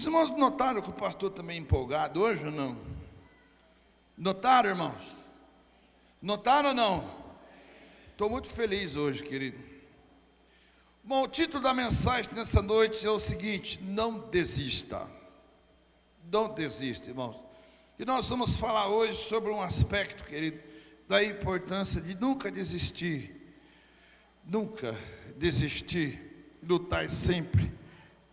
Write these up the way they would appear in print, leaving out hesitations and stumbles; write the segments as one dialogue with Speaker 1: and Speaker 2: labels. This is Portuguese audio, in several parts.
Speaker 1: Os irmãos notaram que o pastor também é empolgado hoje ou não? Notaram, irmãos? Notaram ou não? Estou muito feliz hoje, querido. Bom, o título da mensagem nessa noite é o seguinte: não desista. Não desista, irmãos. E nós vamos falar hoje sobre um aspecto, querido, da importância de nunca desistir. Nunca desistir, lutar sempre,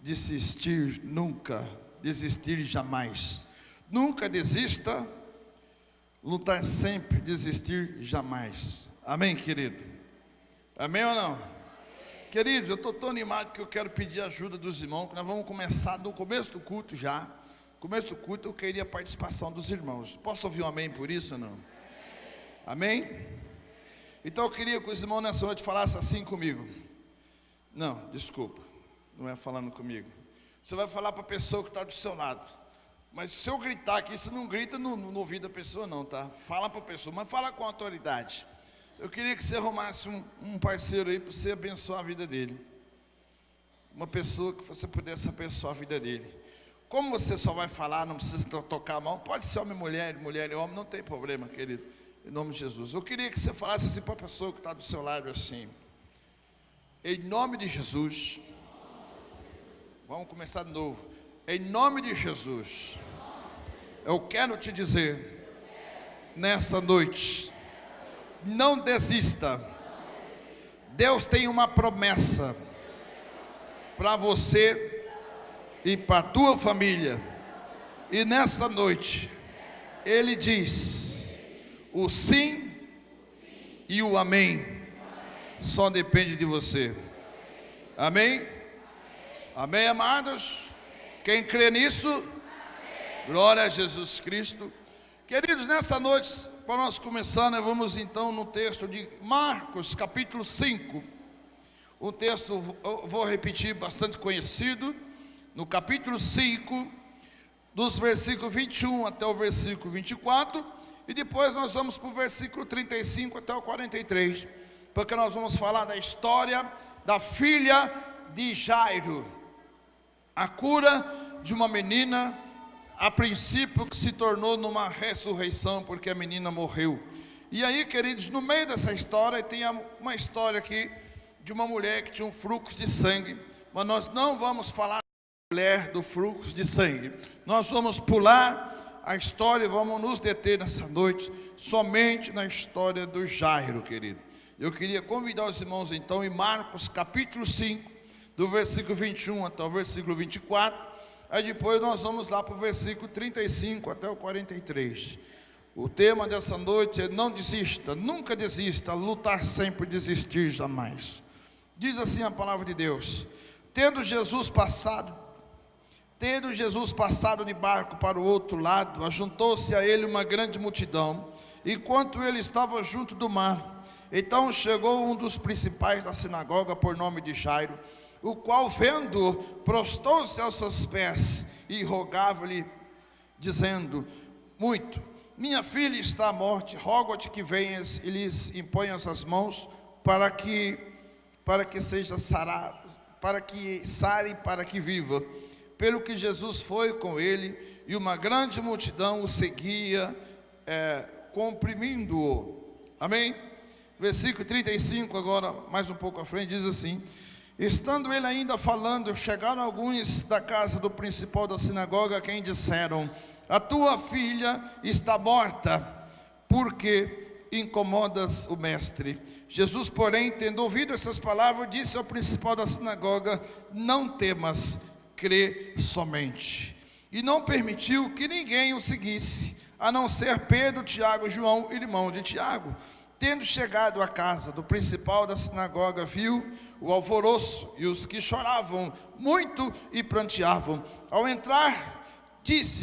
Speaker 1: desistir nunca, desistir jamais. Nunca desista, lutar sempre, desistir jamais. Amém, querido? Amém ou não? Queridos, eu estou tão animado que eu quero pedir a ajuda dos irmãos, que nós vamos começar no começo do culto já. No começo do culto eu queria a participação dos irmãos. Posso ouvir um amém por isso ou não? Amém? Então eu queria que os irmãos nessa noite falassem assim comigo. Não, desculpa, não é falando comigo. Você vai falar para a pessoa que está do seu lado. Mas se eu gritar aqui, você não grita no ouvido da pessoa não, tá? Fala para a pessoa, mas fala com autoridade. Eu queria que você arrumasse um parceiro aí para você abençoar a vida dele. Uma pessoa que você pudesse abençoar a vida dele. Como você só vai falar, não precisa tocar a mão. Pode ser homem e mulher, mulher e homem, não tem problema, querido. Em nome de Jesus. Eu queria que você falasse assim para a pessoa que está do seu lado assim. Em nome de Jesus. Vamos começar de novo. Em nome de Jesus. Eu quero te dizer, nessa noite, não desista. Deus tem uma promessa para você e para a tua família. E nessa noite, Ele diz: o sim e o amém só depende de você. Amém? Amém, amados? Quem crê nisso? Glória a Jesus Cristo. Queridos, nessa noite, para nós começar, nós vamos então no texto de Marcos, capítulo 5. Um texto, eu vou repetir, bastante conhecido. No capítulo 5, dos versículos 21 até o versículo 24. E depois nós vamos para o versículo 35 até o 43. Porque nós vamos falar da história da filha de Jairo. A cura de uma menina, a princípio que se tornou numa ressurreição, porque a menina morreu. E aí, queridos, no meio dessa história tem uma história aqui de uma mulher que tinha um fluxo de sangue. Mas nós não vamos falar da mulher do fluxo de sangue. Nós vamos pular a história e vamos nos deter nessa noite somente na história do Jairo, querido. Eu queria convidar os irmãos então em Marcos capítulo 5, do versículo 21 até o versículo 24. Aí depois nós vamos lá para o versículo 35 até o 43. O tema dessa noite é: não desista, nunca desista, lutar sempre, desistir jamais. Diz assim a palavra de Deus: tendo Jesus passado de barco para o outro lado, ajuntou-se a ele uma grande multidão, enquanto ele estava junto do mar. Então chegou um dos principais da sinagoga, por nome de Jairo, o qual, vendo-o, prostou-se aos seus pés e rogava-lhe, dizendo muito: minha filha está à morte, rogo-te que venhas e lhes imponhas as mãos, para que seja sarado, para que sare, para que viva. Pelo que Jesus foi com ele, e uma grande multidão o seguia, comprimindo-o. Amém? Versículo 35, agora mais um pouco à frente, diz assim: estando ele ainda falando, chegaram alguns da casa do principal da sinagoga, quem disseram: a tua filha está morta, porque incomodas o mestre. Jesus, porém, tendo ouvido essas palavras, disse ao principal da sinagoga: não temas, crê somente. E não permitiu que ninguém o seguisse, a não ser Pedro, Tiago, João, irmão de Tiago. Tendo chegado à casa do principal da sinagoga, viu o alvoroço e os que choravam muito e pranteavam. Ao entrar, lhes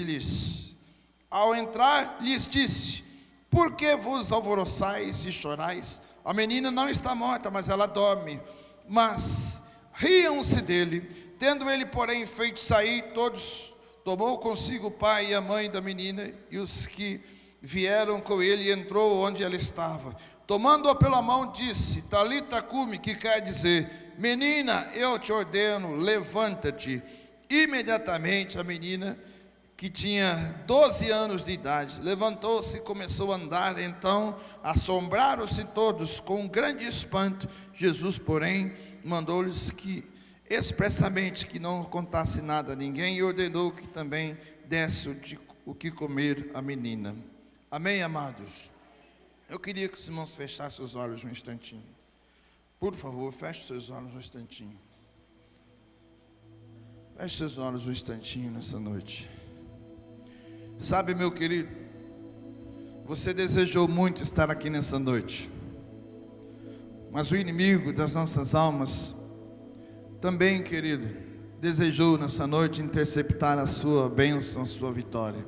Speaker 1: disse: por que vos alvoroçais e chorais? A menina não está morta, mas ela dorme. Mas riam-se dele. Tendo ele, porém, feito sair todos, tomou consigo o pai e a mãe da menina e os que vieram com ele, e entrou onde ela estava. Tomando-a pela mão, disse: Talita cumi, que quer dizer: menina, eu te ordeno, levanta-te. Imediatamente a menina, que tinha 12 anos de idade, levantou-se e começou a andar. Então assombraram-se todos com um grande espanto. Jesus, porém, mandou-lhes que expressamente que não contasse nada a ninguém, e ordenou que também desse o que comer à menina. Amém, amados? Eu queria que os irmãos fechassem os olhos um instantinho. Por favor, feche os seus olhos um instantinho. Feche seus olhos um instantinho nessa noite. Sabe, meu querido, você desejou muito estar aqui nessa noite, mas o inimigo das nossas almas também, querido, desejou nessa noite interceptar a sua bênção, a sua vitória.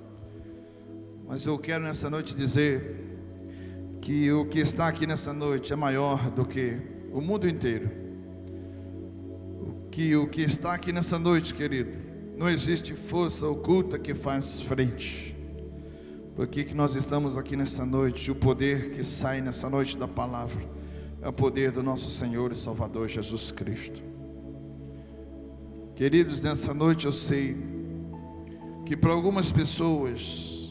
Speaker 1: Mas eu quero nessa noite dizer que o que está aqui nessa noite é maior do que o mundo inteiro. O que está aqui nessa noite, querido, não existe força oculta que faz frente. Porque que nós estamos aqui nessa noite, o poder que sai nessa noite da palavra é o poder do nosso Senhor e Salvador Jesus Cristo. Queridos, nessa noite eu sei que para algumas pessoas,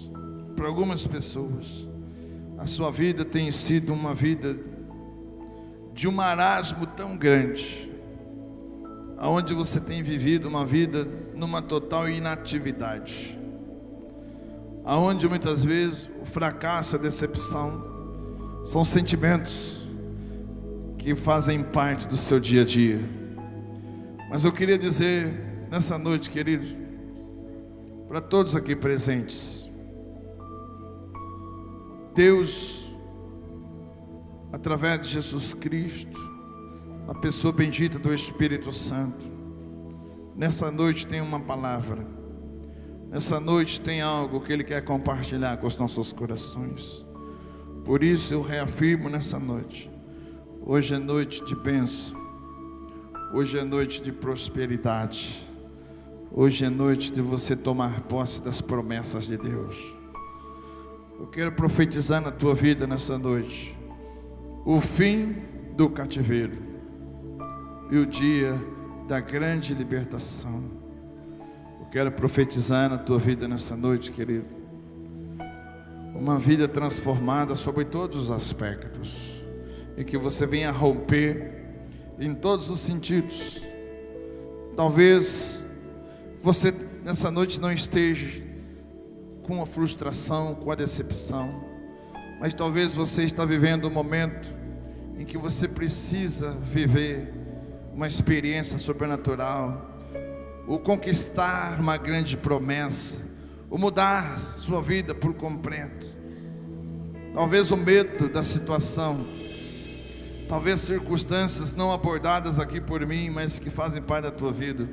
Speaker 1: a sua vida tem sido uma vida de um marasmo tão grande, aonde você tem vivido uma vida numa total inatividade, aonde muitas vezes o fracasso, a decepção são sentimentos que fazem parte do seu dia a dia. Mas eu queria dizer nessa noite, queridos, para todos aqui presentes, Deus, através de Jesus Cristo, a pessoa bendita do Espírito Santo, nessa noite tem uma palavra, nessa noite tem algo que Ele quer compartilhar com os nossos corações. Por isso eu reafirmo nessa noite, hoje é noite de bênção, hoje é noite de prosperidade, hoje é noite de você tomar posse das promessas de Deus. Eu quero profetizar na tua vida nessa noite o fim do cativeiro e o dia da grande libertação. Eu quero profetizar na tua vida nessa noite, querido, uma vida transformada sobre todos os aspectos, e que você venha romper em todos os sentidos. Talvez você nessa noite não esteja com a frustração, com a decepção, mas talvez você está vivendo um momento em que você precisa viver uma experiência sobrenatural, ou conquistar uma grande promessa, ou mudar sua vida por completo. Talvez o medo da situação, talvez circunstâncias não abordadas aqui por mim, mas que fazem parte da tua vida,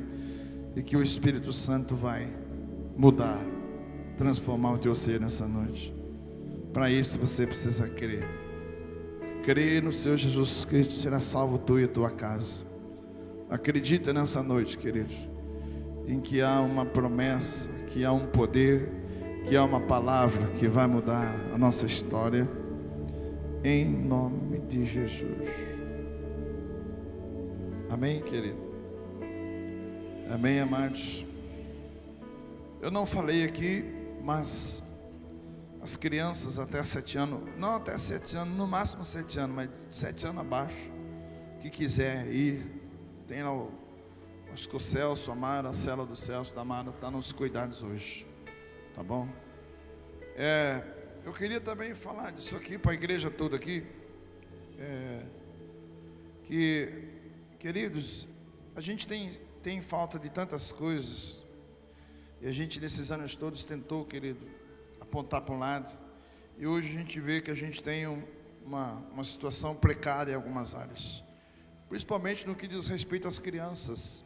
Speaker 1: e que o Espírito Santo vai mudar, transformar o teu ser nessa noite. Para isso você precisa crer. Crer no Senhor Jesus Cristo, será salvo tu e a tua casa. Acredita nessa noite, queridos, em que há uma promessa, que há um poder, que há uma palavra que vai mudar a nossa história, em nome de Jesus. Amém, querido? Amém, amados? Eu não falei aqui, mas as crianças até 7 anos, não até 7 anos, no máximo 7 anos, mas 7 anos abaixo, que quiser ir, tem lá acho que o Celso, a Mara, a célula do Celso, da Mara, está nos cuidados hoje, tá bom? Eu queria também falar disso aqui para a igreja toda aqui, que, queridos, a gente tem falta de tantas coisas, e a gente nesses anos todos tentou, querido, apontar para um lado, e hoje a gente vê que a gente tem uma situação precária em algumas áreas, principalmente no que diz respeito às crianças.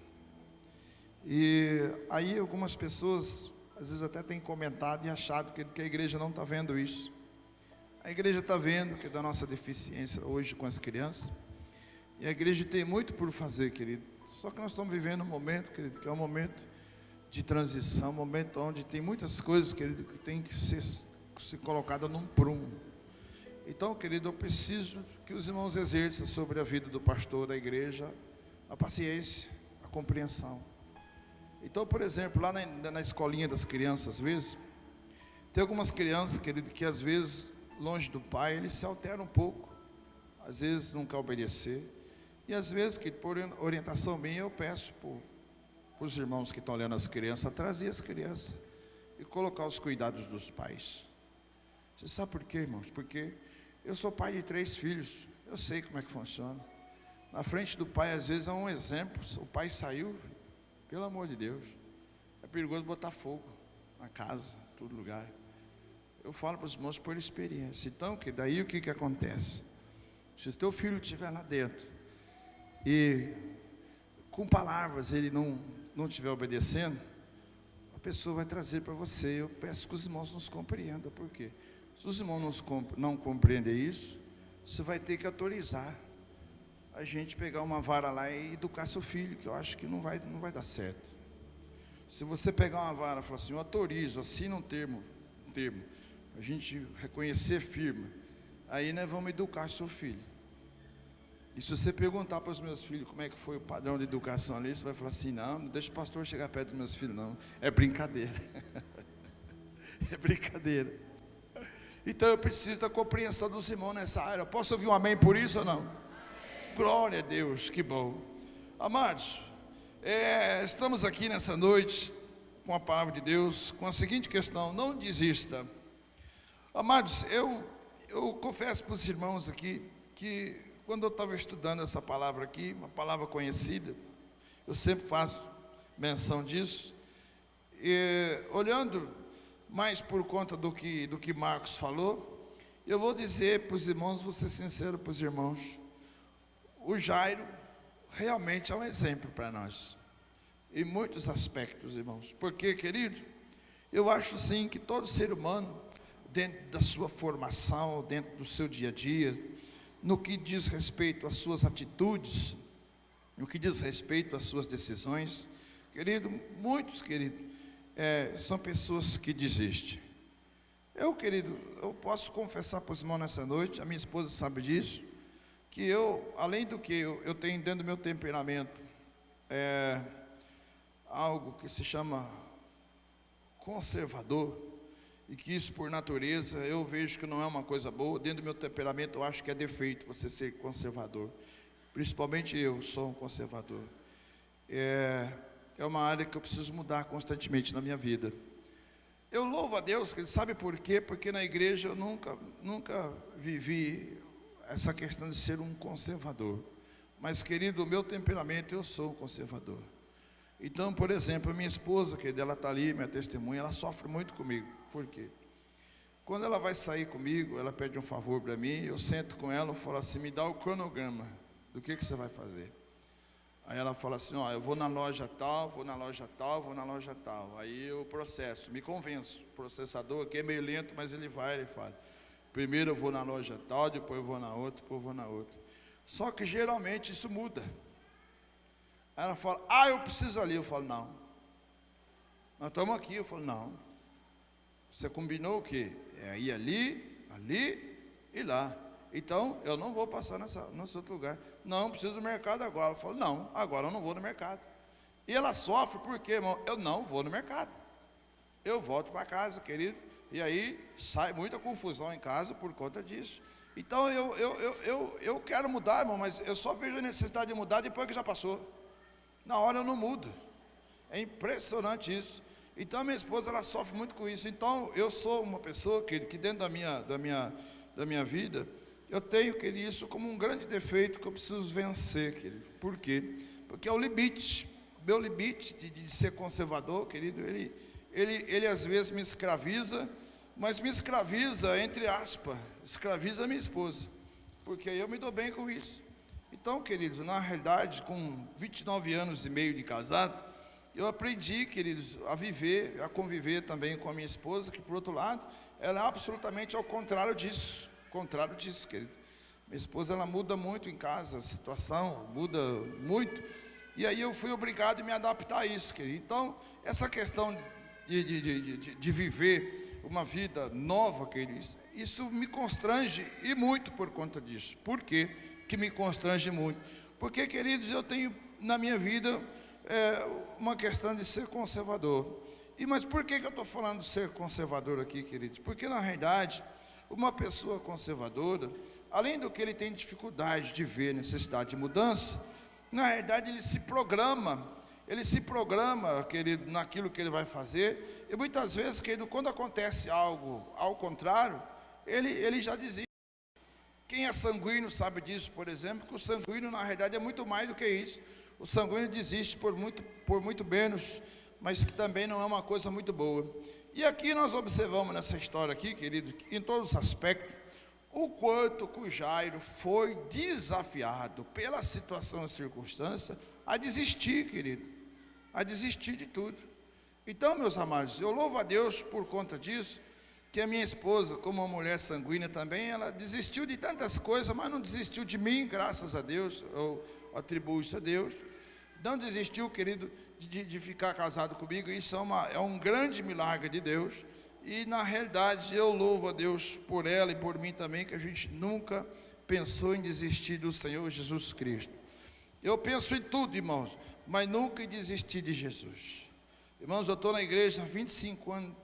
Speaker 1: E aí algumas pessoas às vezes até têm comentado e achado que a igreja não está vendo isso. A igreja está vendo que é da nossa deficiência hoje com as crianças, e a igreja tem muito por fazer, querido. Só que nós estamos vivendo um momento, querido, que é um momento de transição, um momento onde tem muitas coisas, querido, que tem que ser colocada num prumo. Então, querido, eu preciso que os irmãos exerçam sobre a vida do pastor da igreja a paciência, a compreensão. Então, por exemplo, lá na escolinha das crianças, às vezes, tem algumas crianças, querido, que às vezes, longe do pai, eles se alteram um pouco. Às vezes não quer obedecer. E às vezes, que por orientação minha, eu peço para os irmãos que estão olhando as crianças, a trazer as crianças e colocar os cuidados dos pais. Você sabe por quê, irmãos? Porque eu sou pai de 3 filhos, eu sei como é que funciona. Na frente do pai, às vezes, é um exemplo. O pai saiu, pelo amor de Deus, é perigoso botar fogo na casa, em todo lugar. Eu falo para os irmãos por experiência. Então, que daí o que acontece? Se o teu filho estiver lá dentro e com palavras ele não estiver obedecendo, a pessoa vai trazer para você. Eu peço que os irmãos nos compreendam. Por quê? Se os irmãos não compreendem isso, você vai ter que autorizar a gente pegar uma vara lá e educar seu filho, que eu acho que não vai dar certo. Se você pegar uma vara e falar assim, eu autorizo, assina um termo, a gente reconhecer firme, aí nós vamos educar seu filho. E se você perguntar para os meus filhos como é que foi o padrão de educação ali, você vai falar assim, não deixa o pastor chegar perto dos meus filhos, não, é brincadeira. É brincadeira. Então eu preciso da compreensão dos irmãos nessa área. Posso ouvir um amém por isso ou não? Amém. Glória a Deus, que bom. Amados, estamos aqui nessa noite com a palavra de Deus, com a seguinte questão: não desista. Amados, eu confesso para os irmãos aqui que quando eu estava estudando essa palavra aqui, uma palavra conhecida, eu sempre faço menção disso, e olhando mais por conta do que Marcos falou, eu vou dizer para os irmãos, vou ser sincero para os irmãos, o Jairo realmente é um exemplo para nós, em muitos aspectos, irmãos. Porque, querido, eu acho assim que todo ser humano, dentro da sua formação, dentro do seu dia a dia, no que diz respeito às suas atitudes, no que diz respeito às suas decisões, querido, muitos, querido, são pessoas que desistem. Querido, eu posso confessar para os irmãos nessa noite, a minha esposa sabe disso, que eu, além do que eu tenho dentro do meu temperamento, algo que se chama conservador, e que isso por natureza eu vejo que não é uma coisa boa. Dentro do meu temperamento eu acho que é defeito você ser conservador, principalmente eu sou um conservador. É uma área que eu preciso mudar constantemente na minha vida. Eu louvo a Deus, que Ele sabe por quê? Porque na igreja eu nunca vivi essa questão de ser um conservador. Mas, querido, o meu temperamento, eu sou um conservador. Então, por exemplo, a minha esposa, que ela está ali, minha testemunha, ela sofre muito comigo. Por quê? Quando ela vai sair comigo, ela pede um favor para mim, eu sento com ela e falo assim, me dá o cronograma do que você vai fazer. Aí ela fala assim, eu vou na loja tal, vou na loja tal, vou na loja tal. Aí eu processo, me convenço. O processador aqui é meio lento, mas ele fala. Primeiro eu vou na loja tal, depois eu vou na outra, depois eu vou na outra. Só que geralmente isso muda. Aí ela fala, eu preciso ali. Eu falo, não. Nós estamos aqui. Eu falo, não. Você combinou o quê? É ir ali e lá. Então, eu não vou passar nesse outro lugar. Não, preciso do mercado agora. Eu falo, não, agora eu não vou no mercado. E ela sofre porque, irmão, eu não vou no mercado. Eu volto para casa, querido. E aí sai muita confusão em casa por conta disso. Então, eu quero mudar, irmão, mas eu só vejo a necessidade de mudar depois que já passou. Na hora eu não mudo. É impressionante isso. Então, a minha esposa, ela sofre muito com isso. Então, eu sou uma pessoa que dentro da minha vida, eu tenho, querido, isso como um grande defeito que eu preciso vencer, querido. Por quê? Porque é o limite. Meu limite de ser conservador, querido, ele às vezes me escraviza, mas me escraviza, entre aspas, escraviza a minha esposa. Porque aí eu me dou bem com isso. Então, queridos, na realidade, com 29 anos e meio de casado, eu aprendi, queridos, a conviver também com a minha esposa, que por outro lado, ela é absolutamente ao contrário disso, querido. Minha esposa, ela muda muito em casa, a situação muda muito, e aí eu fui obrigado a me adaptar a isso, querido. Então, essa questão de viver uma vida nova, queridos, isso me constrange e muito por conta disso. Por quê que me constrange muito? Porque, queridos, eu tenho na minha vida é uma questão de ser conservador. Mas por que eu estou falando de ser conservador aqui, queridos? Porque na realidade, uma pessoa conservadora, além do que ele tem dificuldade de ver necessidade de mudança, na realidade ele se programa, querido, naquilo que ele vai fazer, e muitas vezes, querido, quando acontece algo ao contrário, ele já desiste. Quem é sanguíneo sabe disso, por exemplo, que o sanguíneo na realidade é muito mais do que isso. O sanguíneo desiste por muito menos, mas que também não é uma coisa muito boa. E aqui nós observamos nessa história aqui, querido, em todos os aspectos, o quanto que o Jairo foi desafiado pela situação e circunstância a desistir, querido, a desistir de tudo. Então, meus amados, eu louvo a Deus por conta disso, que a minha esposa, como uma mulher sanguínea também, ela desistiu de tantas coisas, mas não desistiu de mim, graças a Deus, eu atribuo isso a Deus. Não desistiu, querido, de ficar casado comigo. Isso é um grande milagre de Deus. E na realidade eu louvo a Deus por ela e por mim também, que a gente nunca pensou em desistir do Senhor Jesus Cristo. Eu penso em tudo, irmãos, mas nunca em desistir de Jesus. Irmãos, eu estou na igreja há 25 anos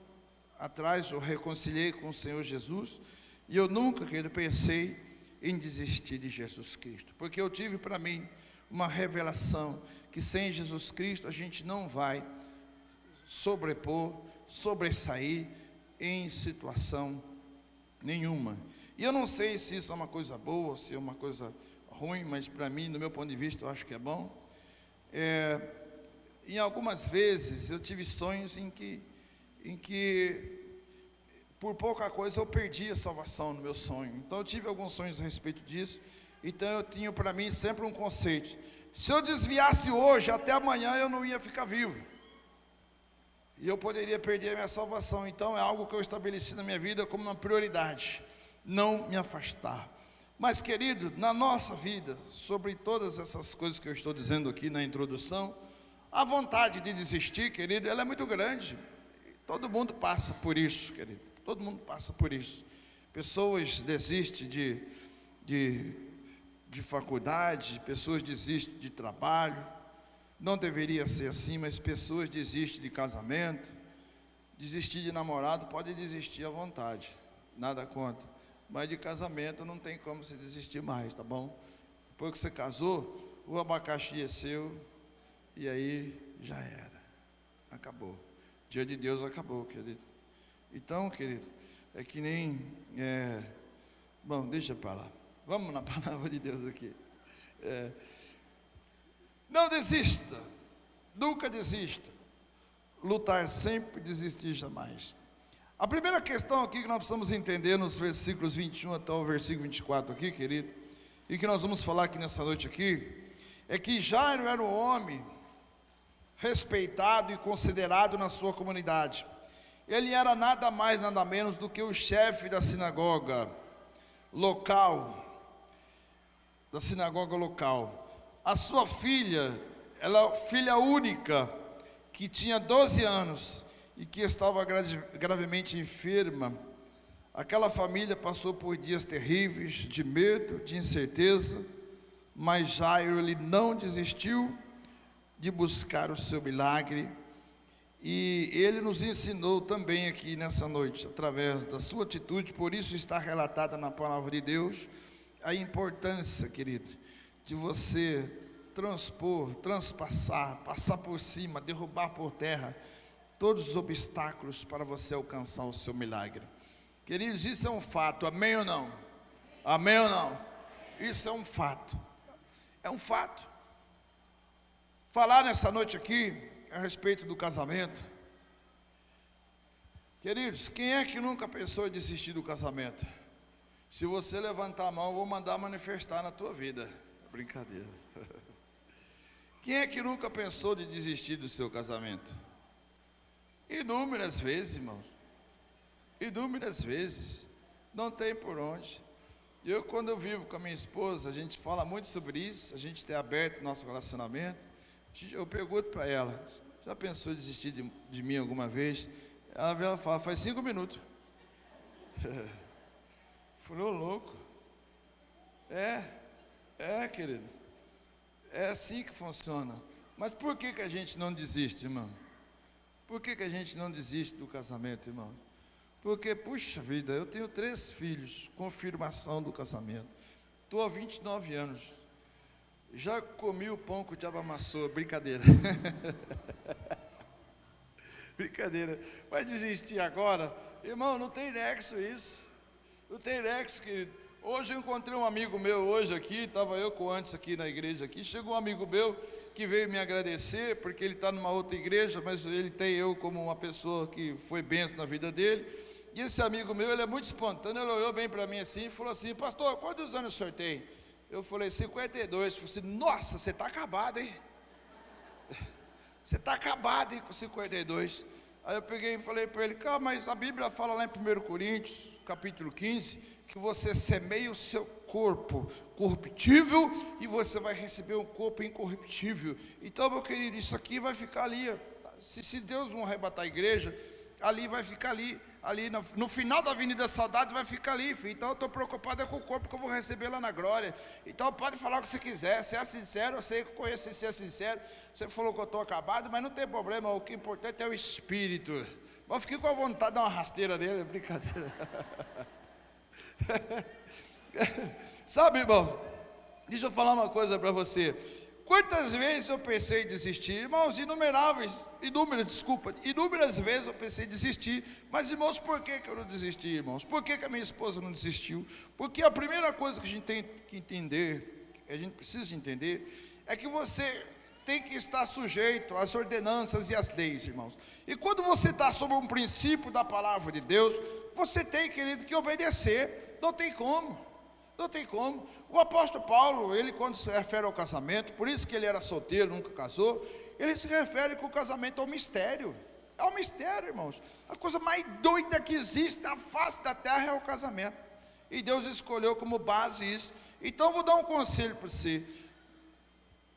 Speaker 1: atrás, eu reconciliei com o Senhor Jesus, e eu nunca, querido, pensei em desistir de Jesus Cristo, porque eu tive para mim uma revelação que sem Jesus Cristo a gente não vai sobressair em situação nenhuma. E eu não sei se isso é uma coisa boa ou se é uma coisa ruim, mas para mim, do meu ponto de vista, eu acho que é bom. Em algumas vezes eu tive sonhos em que por pouca coisa eu perdi a salvação no meu sonho. Então eu tive alguns sonhos a respeito disso. Então eu tinha para mim sempre um conceito: se eu desviasse hoje, até amanhã eu não ia ficar vivo, e eu poderia perder a minha salvação. Então é algo que eu estabeleci na minha vida como uma prioridade, não me afastar. Mas, querido, na nossa vida, sobre todas essas coisas que eu estou dizendo aqui na introdução, a vontade de desistir, querido, ela é muito grande. Todo mundo passa por isso, querido, todo mundo passa por isso. Pessoas desistem de faculdade, pessoas desistem de trabalho. Não deveria ser assim, mas pessoas desistem de casamento. Desistir de namorado pode desistir à vontade, nada contra, mas de casamento não tem como se desistir mais, tá bom? Depois que você casou, o abacaxi é seu, e aí já era, acabou. Dia de Deus acabou, querido. Então, querido, é que nem bom, deixa para lá. Vamos na palavra de Deus aqui. Não desista, nunca desista. Lutar sempre, desistir jamais. A primeira questão aqui que nós precisamos entender nos versículos 21 até o versículo 24 aqui, querido, e que nós vamos falar aqui nessa noite aqui, é que Jairo era um homem respeitado e considerado na sua comunidade. Ele era nada mais, nada menos do que o chefe da sinagoga local. A sua filha, ela é filha única, que tinha 12 anos e que estava gravemente enferma. Aquela família passou por dias terríveis, de medo, de incerteza, mas Jairo, ele não desistiu de buscar o seu milagre. E ele nos ensinou também aqui nessa noite, através da sua atitude, por isso está relatada na palavra de Deus, a importância, querido, de você transpassar, passar por cima, derrubar por terra todos os obstáculos para você alcançar o seu milagre. Queridos, isso é um fato, amém ou não? Amém ou não? Isso é um fato, é um fato. Falar nessa noite aqui a respeito do casamento. Queridos, quem é que nunca pensou em desistir do casamento? Se você levantar a mão, eu vou mandar manifestar na tua vida. Brincadeira. Quem é que nunca pensou de desistir do seu casamento? Inúmeras vezes, irmãos. Inúmeras vezes. Não tem por onde. Quando eu vivo com a minha esposa, a gente fala muito sobre isso, a gente tem aberto o nosso relacionamento. Eu pergunto para ela: já pensou em desistir de mim alguma vez? Ela fala: faz 5 minutos. Falou, louco. Querido. É assim que funciona. Mas por que a gente não desiste, irmão? Por que a gente não desiste do casamento, irmão? Porque, puxa vida, eu tenho 3 filhos, confirmação do casamento. Estou há 29 anos. Já comi o pão que o diabo amassou, brincadeira. Brincadeira. Vai desistir agora? Irmão, não tem nexo isso. Não tem nexo, querido. Hoje eu encontrei um amigo meu, hoje aqui, estava eu com o antes aqui na igreja aqui, chegou um amigo meu que veio me agradecer, porque ele está numa outra igreja, mas ele tem eu como uma pessoa que foi bênção na vida dele. E esse amigo meu, ele é muito espontâneo, ele olhou bem para mim assim e falou assim: pastor, quantos anos o senhor tem? Eu falei: 52. Ele falou assim: nossa, você está acabado, hein? Você está acabado, hein, com 52. Aí eu peguei e falei para ele: calma, mas a Bíblia fala lá em 1 Coríntios, capítulo 15, que você semeia o seu corpo corruptível e você vai receber um corpo incorruptível. Então, meu querido, isso aqui vai ficar ali. Se Deus não arrebatar a igreja, ali vai ficar ali no final da Avenida Saudade vai ficar ali, filho. Então eu estou preocupado com o corpo que eu vou receber lá na glória. Então pode falar o que você quiser, se é sincero, eu sei que eu conheço se é sincero. Você falou que eu estou acabado, mas não tem problema, o que é importante é o espírito. Eu fiquei com a vontade de dar uma rasteira nele, é brincadeira. Sabe, irmãos, deixa eu falar uma coisa para você. Quantas vezes eu pensei em desistir? Irmãos, inúmeras vezes eu pensei em desistir. Mas, irmãos, por que eu não desisti, irmãos? Por que a minha esposa não desistiu? Porque a primeira coisa que a gente tem que entender, que a gente precisa entender, é que você tem que estar sujeito às ordenanças e às leis, irmãos. E quando você está sob um princípio da palavra de Deus, você tem, querido, que obedecer. Não tem como. Não tem como. O apóstolo Paulo, ele quando se refere ao casamento, por isso que ele era solteiro, nunca casou, ele se refere que o casamento é um mistério. É um mistério, irmãos. A coisa mais doida que existe na face da terra é o casamento. E Deus escolheu como base isso. Então eu vou dar um conselho para você.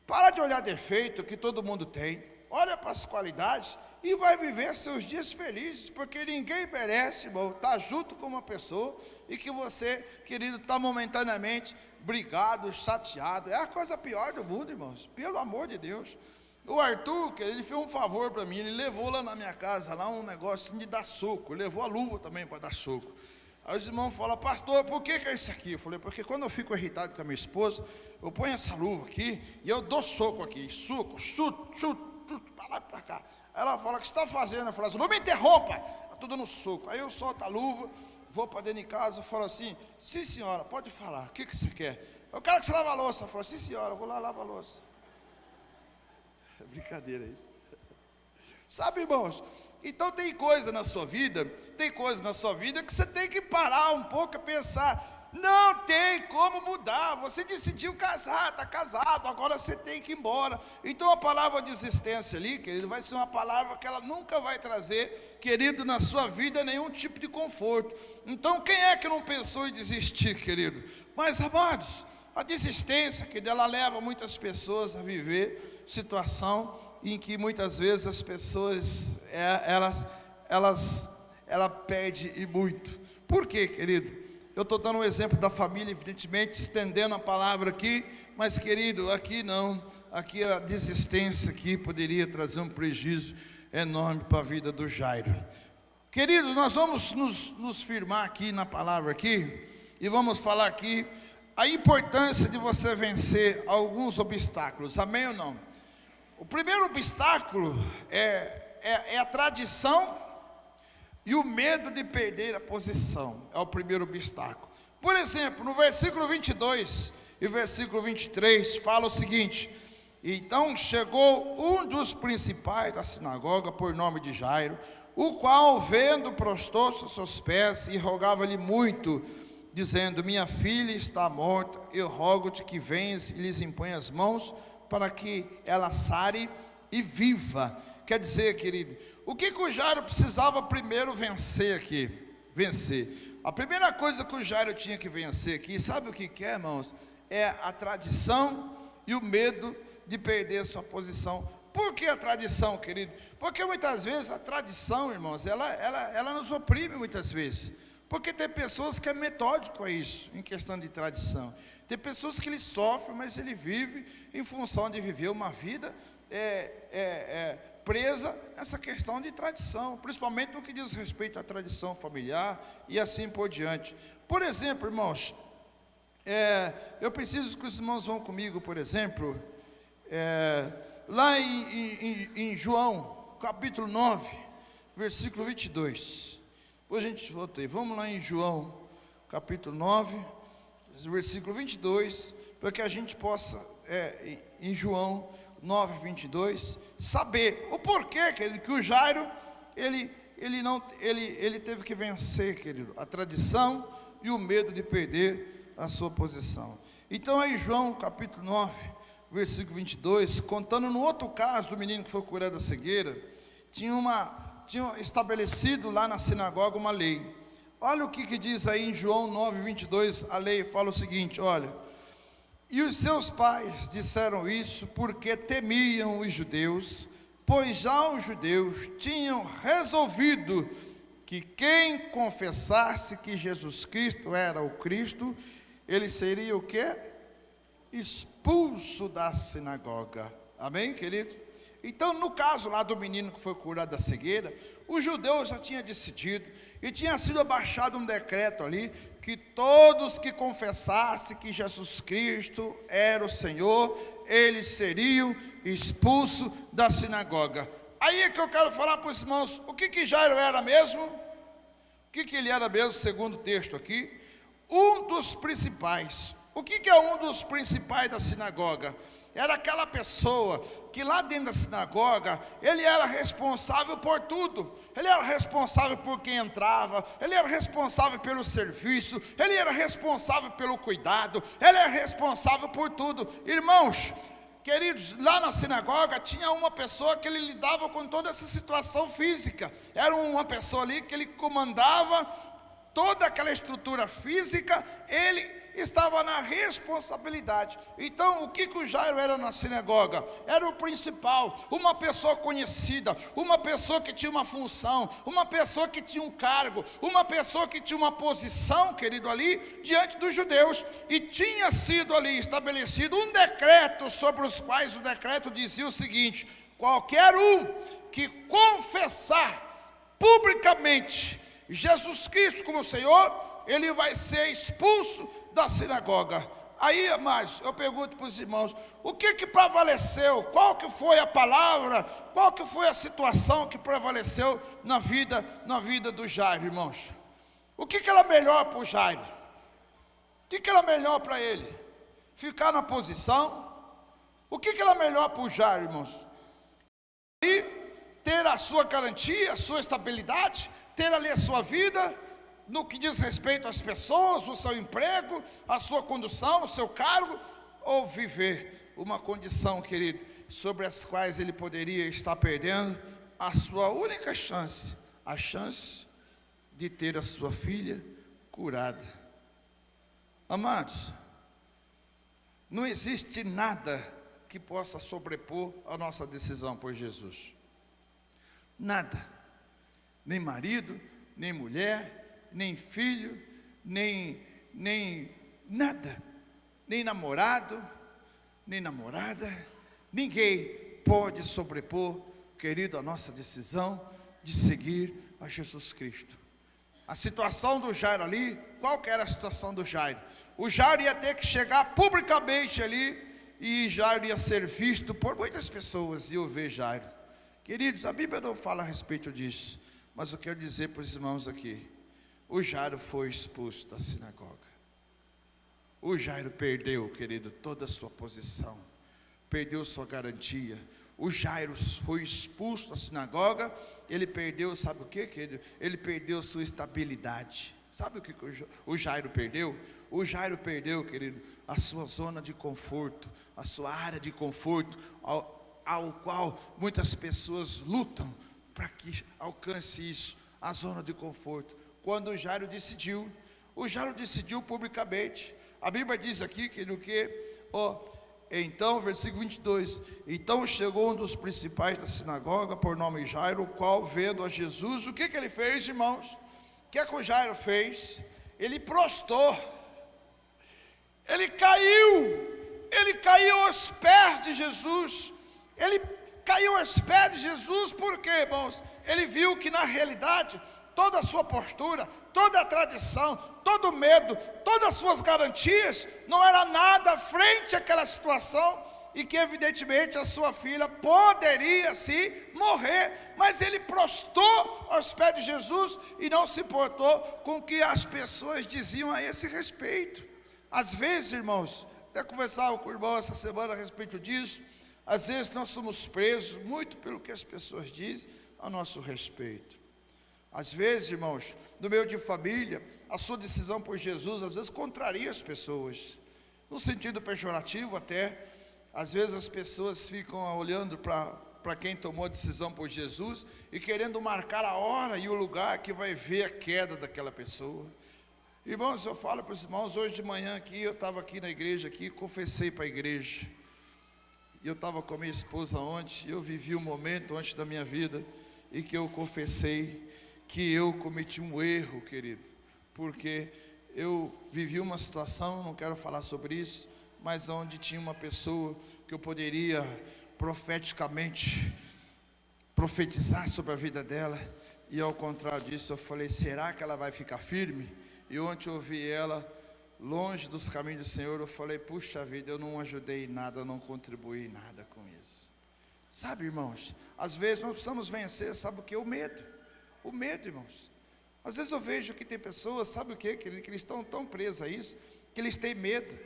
Speaker 1: Para de olhar defeito que todo mundo tem. Olha para as qualidades e vai viver seus dias felizes, porque ninguém merece, irmão, estar junto com uma pessoa e que você, querido, está momentaneamente brigado, chateado. É a coisa pior do mundo, irmãos, pelo amor de Deus. O Arthur, ele fez um favor para mim, ele levou lá na minha casa, lá um negócio de dar soco, levou a luva também para dar soco. Aí os irmãos falam: pastor, por que é isso aqui? Eu falei: porque quando eu fico irritado com a minha esposa, eu ponho essa luva aqui e eu dou soco aqui, soco, chuto, para lá e para cá. Aí ela fala: o que você está fazendo? Eu falo assim: não me interrompa, estou dando soco. Aí eu solto a luva, vou para dentro de casa, falo assim: sim senhora, pode falar, o que você quer? Eu quero que você lave a louça. Eu falo: sim senhora, eu vou lá lavar a louça. É brincadeira isso. Sabe, irmãos, então tem coisa na sua vida que você tem que parar um pouco e pensar. Não tem como mudar. Você decidiu casar, está casado, agora você tem que ir embora. Então a palavra desistência ali, querido, vai ser uma palavra que ela nunca vai trazer, querido, na sua vida nenhum tipo de conforto. Então quem é que não pensou em desistir, querido? Mas, amados, a desistência, que ela leva muitas pessoas a viver situação em que muitas vezes as pessoas, ela perde e muito. Por quê, querido? Eu estou dando um exemplo da família, evidentemente, estendendo a palavra aqui, mas, querido, aqui não, aqui a desistência aqui poderia trazer um prejuízo enorme para a vida do Jairo. Queridos, nós vamos nos firmar aqui na palavra aqui, e vamos falar aqui a importância de você vencer alguns obstáculos, amém ou não? O primeiro obstáculo é a tradição e o medo de perder a posição. É o primeiro obstáculo. Por exemplo, no versículo 22 e versículo 23 fala o seguinte: então chegou um dos principais da sinagoga, por nome de Jairo, o qual, vendo, prostrou-se aos seus pés e rogava-lhe muito, dizendo: minha filha está morta, eu rogo-te que venhas e lhes impõe as mãos, para que ela sare e viva. Quer dizer, querido, o que o Jairo precisava primeiro vencer aqui? Vencer. A primeira coisa que o Jairo tinha que vencer aqui, sabe o que é, irmãos? É a tradição e o medo de perder sua posição. Por que a tradição, querido? Porque muitas vezes a tradição, irmãos, ela nos oprime muitas vezes. Porque tem pessoas que é metódico a isso, em questão de tradição. Tem pessoas que ele sofre, mas ele vive em função de viver uma vida presa nessa questão de tradição, principalmente no que diz respeito à tradição familiar e assim por diante. Por exemplo, irmãos, eu preciso que os irmãos vão comigo, por exemplo, lá em João, capítulo 9, versículo 22. Depois a gente volta aí. Vamos lá em João, capítulo 9, versículo 22, para que a gente possa, em João 9, 22, saber o porquê, querido, que o Jairo, ele teve que vencer, querido, a tradição e o medo de perder a sua posição. Então aí João, capítulo 9, versículo 22, contando no outro caso do menino que foi curado da cegueira, tinha estabelecido lá na sinagoga uma lei. Olha o que diz aí em João 9, 22, a lei fala o seguinte, olha: e os seus pais disseram isso porque temiam os judeus, pois já os judeus tinham resolvido que quem confessasse que Jesus Cristo era o Cristo, ele seria o quê? Expulso da sinagoga. Amém, querido? Então, no caso lá do menino que foi curado da cegueira, os judeus já tinham decidido, e tinha sido abaixado um decreto ali, que todos que confessassem que Jesus Cristo era o Senhor, eles seriam expulsos da sinagoga. Aí é que eu quero falar para os irmãos, o que Jairo era mesmo? O que ele era mesmo, segundo o texto aqui? Um dos principais. O que é um dos principais da sinagoga? Era aquela pessoa que lá dentro da sinagoga, ele era responsável por tudo. Ele era responsável por quem entrava, ele era responsável pelo serviço, ele era responsável pelo cuidado, ele era responsável por tudo. Irmãos, queridos, lá na sinagoga tinha uma pessoa que ele lidava com toda essa situação física. Era uma pessoa ali que ele comandava toda aquela estrutura física, ele estava na responsabilidade. Então, o que o Jairo era na sinagoga? Era o principal, uma pessoa conhecida, uma pessoa que tinha uma função, uma pessoa que tinha um cargo, uma pessoa que tinha uma posição, querido, ali diante dos judeus. E tinha sido ali estabelecido um decreto, sobre os quais o decreto dizia o seguinte: qualquer um que confessar publicamente Jesus Cristo como Senhor, ele vai ser expulso da sinagoga. Aí, amados, eu pergunto para os irmãos, o que prevaleceu? Qual que foi a palavra? Qual que foi a situação que prevaleceu na vida do Jairo, irmãos? O que era melhor para o Jairo? O que era melhor para ele? Ficar na posição? O que era melhor para o Jairo, irmãos? E ter a sua garantia, a sua estabilidade, ter ali a sua vida, no que diz respeito às pessoas, o seu emprego, a sua condução, o seu cargo, ou viver uma condição, querido, sobre as quais ele poderia estar perdendo a sua única chance, a chance de ter a sua filha curada. Amados, não existe nada que possa sobrepor a nossa decisão por Jesus. Nada, nem marido, nem mulher, nem filho, nem nada, nem namorado, nem namorada, ninguém pode sobrepor, querido, a nossa decisão de seguir a Jesus Cristo. A situação do Jairo ali, qual que era a situação do Jairo? O Jairo ia ter que chegar publicamente ali, e Jairo ia ser visto por muitas pessoas, e ouvir Jairo. Queridos, a Bíblia não fala a respeito disso, mas eu quero dizer para os irmãos aqui, o Jairo foi expulso da sinagoga. O Jairo perdeu, querido, toda a sua posição, perdeu sua garantia. O Jairo foi expulso da sinagoga, ele perdeu, sabe o que, querido? Ele perdeu sua estabilidade. Sabe o que o Jairo perdeu? O Jairo perdeu, querido, a sua zona de conforto, a sua área de conforto, ao qual muitas pessoas lutam para que alcance isso, a zona de conforto. Quando o Jairo decidiu publicamente. A Bíblia diz aqui que então, versículo 22, então chegou um dos principais da sinagoga, por nome Jairo, o qual, vendo a Jesus, o que ele fez, irmãos? O que é que o Jairo fez? Ele prostrou, ele caiu aos pés de Jesus. Ele caiu aos pés de Jesus, por quê, irmãos? Ele viu que na realidade, toda a sua postura, toda a tradição, todo o medo, todas as suas garantias, não era nada frente àquela situação, e que evidentemente a sua filha poderia sim morrer, mas ele prostrou aos pés de Jesus e não se importou com o que as pessoas diziam a esse respeito. Às vezes, irmãos, até conversava com o irmão essa semana a respeito disso, às vezes nós somos presos muito pelo que as pessoas dizem a nosso respeito. Às vezes, irmãos, no meio de família, a sua decisão por Jesus às vezes contraria as pessoas, no sentido pejorativo até. Às vezes as pessoas ficam olhando para quem tomou a decisão por Jesus e querendo marcar a hora e o lugar que vai ver a queda daquela pessoa. Irmãos, eu falo para os irmãos, hoje de manhã aqui, eu estava aqui na igreja, aqui, confessei para a igreja. E eu estava com a minha esposa ontem, eu vivi um momento antes da minha vida, e que eu confessei que eu cometi um erro, querido. Porque eu vivi uma situação, não quero falar sobre isso, mas onde tinha uma pessoa que eu poderia profeticamente profetizar sobre a vida dela, e ao contrário disso eu falei, será que ela vai ficar firme? E ontem eu ouvi ela longe dos caminhos do Senhor, eu falei, puxa vida, eu não ajudei em nada, eu não contribuí em nada com isso. Sabe, irmãos, às vezes nós precisamos vencer, sabe o que? O medo, irmãos. Às vezes eu vejo que tem pessoas, sabe o que? Que eles estão tão presos a isso, que eles têm medo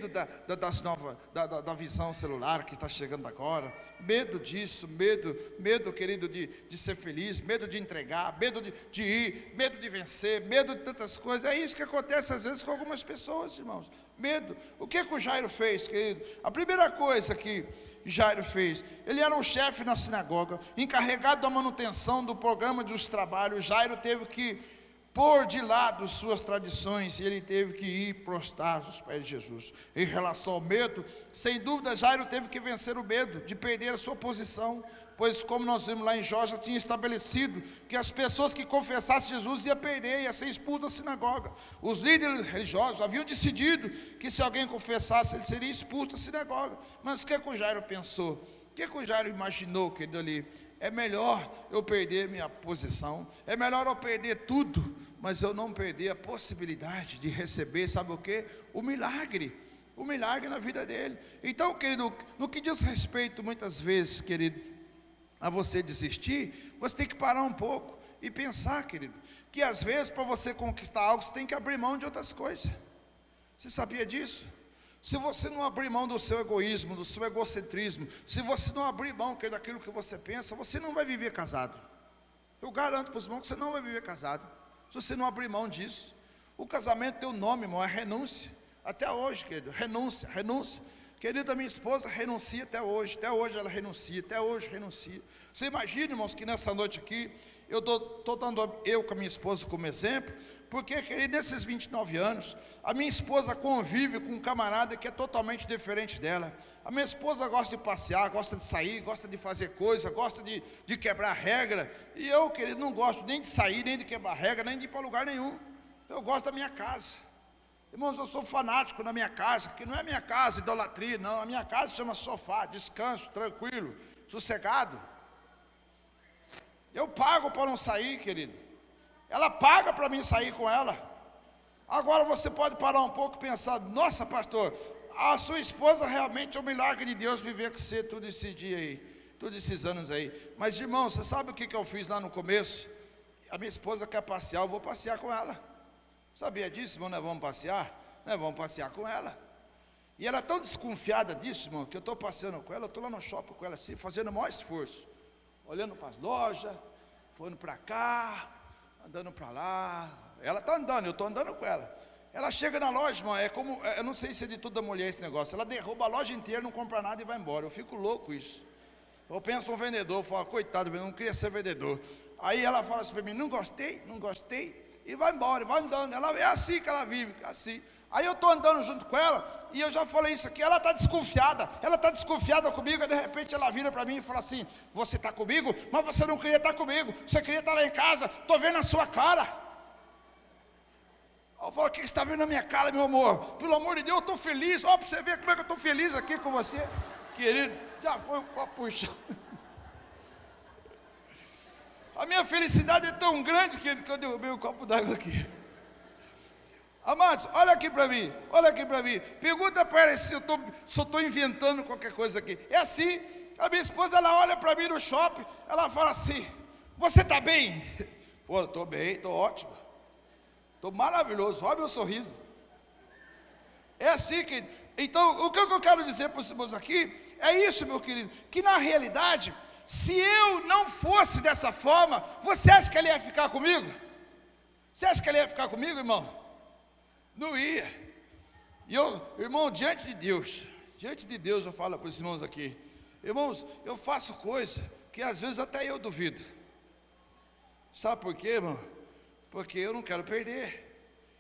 Speaker 1: da visão celular que está chegando agora, medo disso, medo, querido, de ser feliz, medo de entregar, medo de ir, medo de vencer, medo de tantas coisas. É isso que acontece às vezes com algumas pessoas, irmãos, medo. O que o Jairo fez, querido? A primeira coisa que Jairo fez, ele era um chefe na sinagoga, encarregado da manutenção do programa dos trabalhos. Jairo teve que pôr de lado suas tradições, e ele teve que ir prostrar aos pés de Jesus. Em relação ao medo, sem dúvida Jairo teve que vencer o medo de perder a sua posição, pois como nós vimos lá em Jó, já tinha estabelecido que as pessoas que confessassem Jesus ia perder, ia ser expulso da sinagoga. Os líderes religiosos haviam decidido que se alguém confessasse, ele seria expulso da sinagoga. Mas o que o Jairo pensou? O que o Jairo imaginou, querido, ali? É melhor eu perder minha posição, é melhor eu perder tudo, mas eu não perder a possibilidade de receber, sabe o que? O milagre na vida dele. Então, querido, no que diz respeito muitas vezes, querido, a você desistir, você tem que parar um pouco e pensar, querido, que às vezes para você conquistar algo, você tem que abrir mão de outras coisas. Você sabia disso? Se você não abrir mão do seu egoísmo, do seu egocentrismo, se você não abrir mão daquilo que você pensa, você não vai viver casado. Eu garanto para os irmãos que você não vai viver casado, se você não abrir mão disso. O casamento tem um nome, irmão, é renúncia. Até hoje, querido, renúncia. Querido, a minha esposa renuncia até hoje ela renuncia, até hoje renuncia. Você imagina, irmãos, que nessa noite aqui, eu estou dando eu com a minha esposa como exemplo, porque, querido, nesses 29 anos, a minha esposa convive com um camarada que é totalmente diferente dela. A minha esposa gosta de passear, gosta de sair, gosta de fazer coisa, gosta de quebrar regra. E eu, querido, não gosto nem de sair, nem de quebrar regra, nem de ir para lugar nenhum. Eu gosto da minha casa. Irmãos, eu sou fanático na minha casa, que não é minha casa, idolatria, não. A minha casa chama sofá, descanso, tranquilo, sossegado. Eu pago para não sair, querido. Ela paga para mim sair com ela. Agora você pode parar um pouco e pensar, nossa, pastor, a sua esposa realmente é um milagre de Deus viver com você todo esse dia aí, todos esses anos aí. Mas, irmão, você sabe o que eu fiz lá no começo? A minha esposa quer passear, eu vou passear com ela. Sabia disso, irmão? Nós vamos passear? Nós vamos passear com ela. E ela é tão desconfiada disso, irmão, que eu estou passeando com ela, eu estou lá no shopping com ela assim, fazendo o maior esforço, olhando para as lojas, falando para cá, andando para lá. Ela está andando, eu estou andando com ela. Ela chega na loja, irmão, é como, eu não sei se é de tudo da mulher esse negócio, ela derruba a loja inteira, não compra nada e vai embora. Eu fico louco isso. Eu penso um vendedor, eu falo, coitado, eu não queria ser vendedor. Aí ela fala assim para mim, não gostei, e vai embora, vai andando. Ela é assim que ela vive, assim. Aí eu estou andando junto com ela, e eu já falei isso aqui, ela está desconfiada comigo, e de repente ela vira para mim e fala assim, você está comigo, mas você não queria estar comigo, você queria estar lá em casa, estou vendo a sua cara. Eu falo, o que você está vendo na minha cara, meu amor? Pelo amor de Deus, eu estou feliz. Ó, para você ver como é que eu estou feliz aqui com você. Querido, já foi um copo puxão. A minha felicidade é tão grande, querido, que eu derrubei um copo d'água aqui. Amados, olha aqui para mim, olha aqui para mim. Pergunta para ela se eu só estou inventando qualquer coisa aqui. É assim, a minha esposa, ela olha para mim no shopping, ela fala assim, você está bem? Pô, estou bem, estou ótimo. Estou maravilhoso, olha meu sorriso. É assim, querido. Então, o que eu quero dizer para os irmãos aqui, é isso, meu querido, que na realidade, se eu não fosse dessa forma, você acha que ele ia ficar comigo? Você acha que ele ia ficar comigo, irmão? Não ia. E eu, irmão, diante de Deus eu falo para os irmãos aqui, irmãos, eu faço coisa que às vezes até eu duvido. Sabe por quê, irmão? Porque eu não quero perder.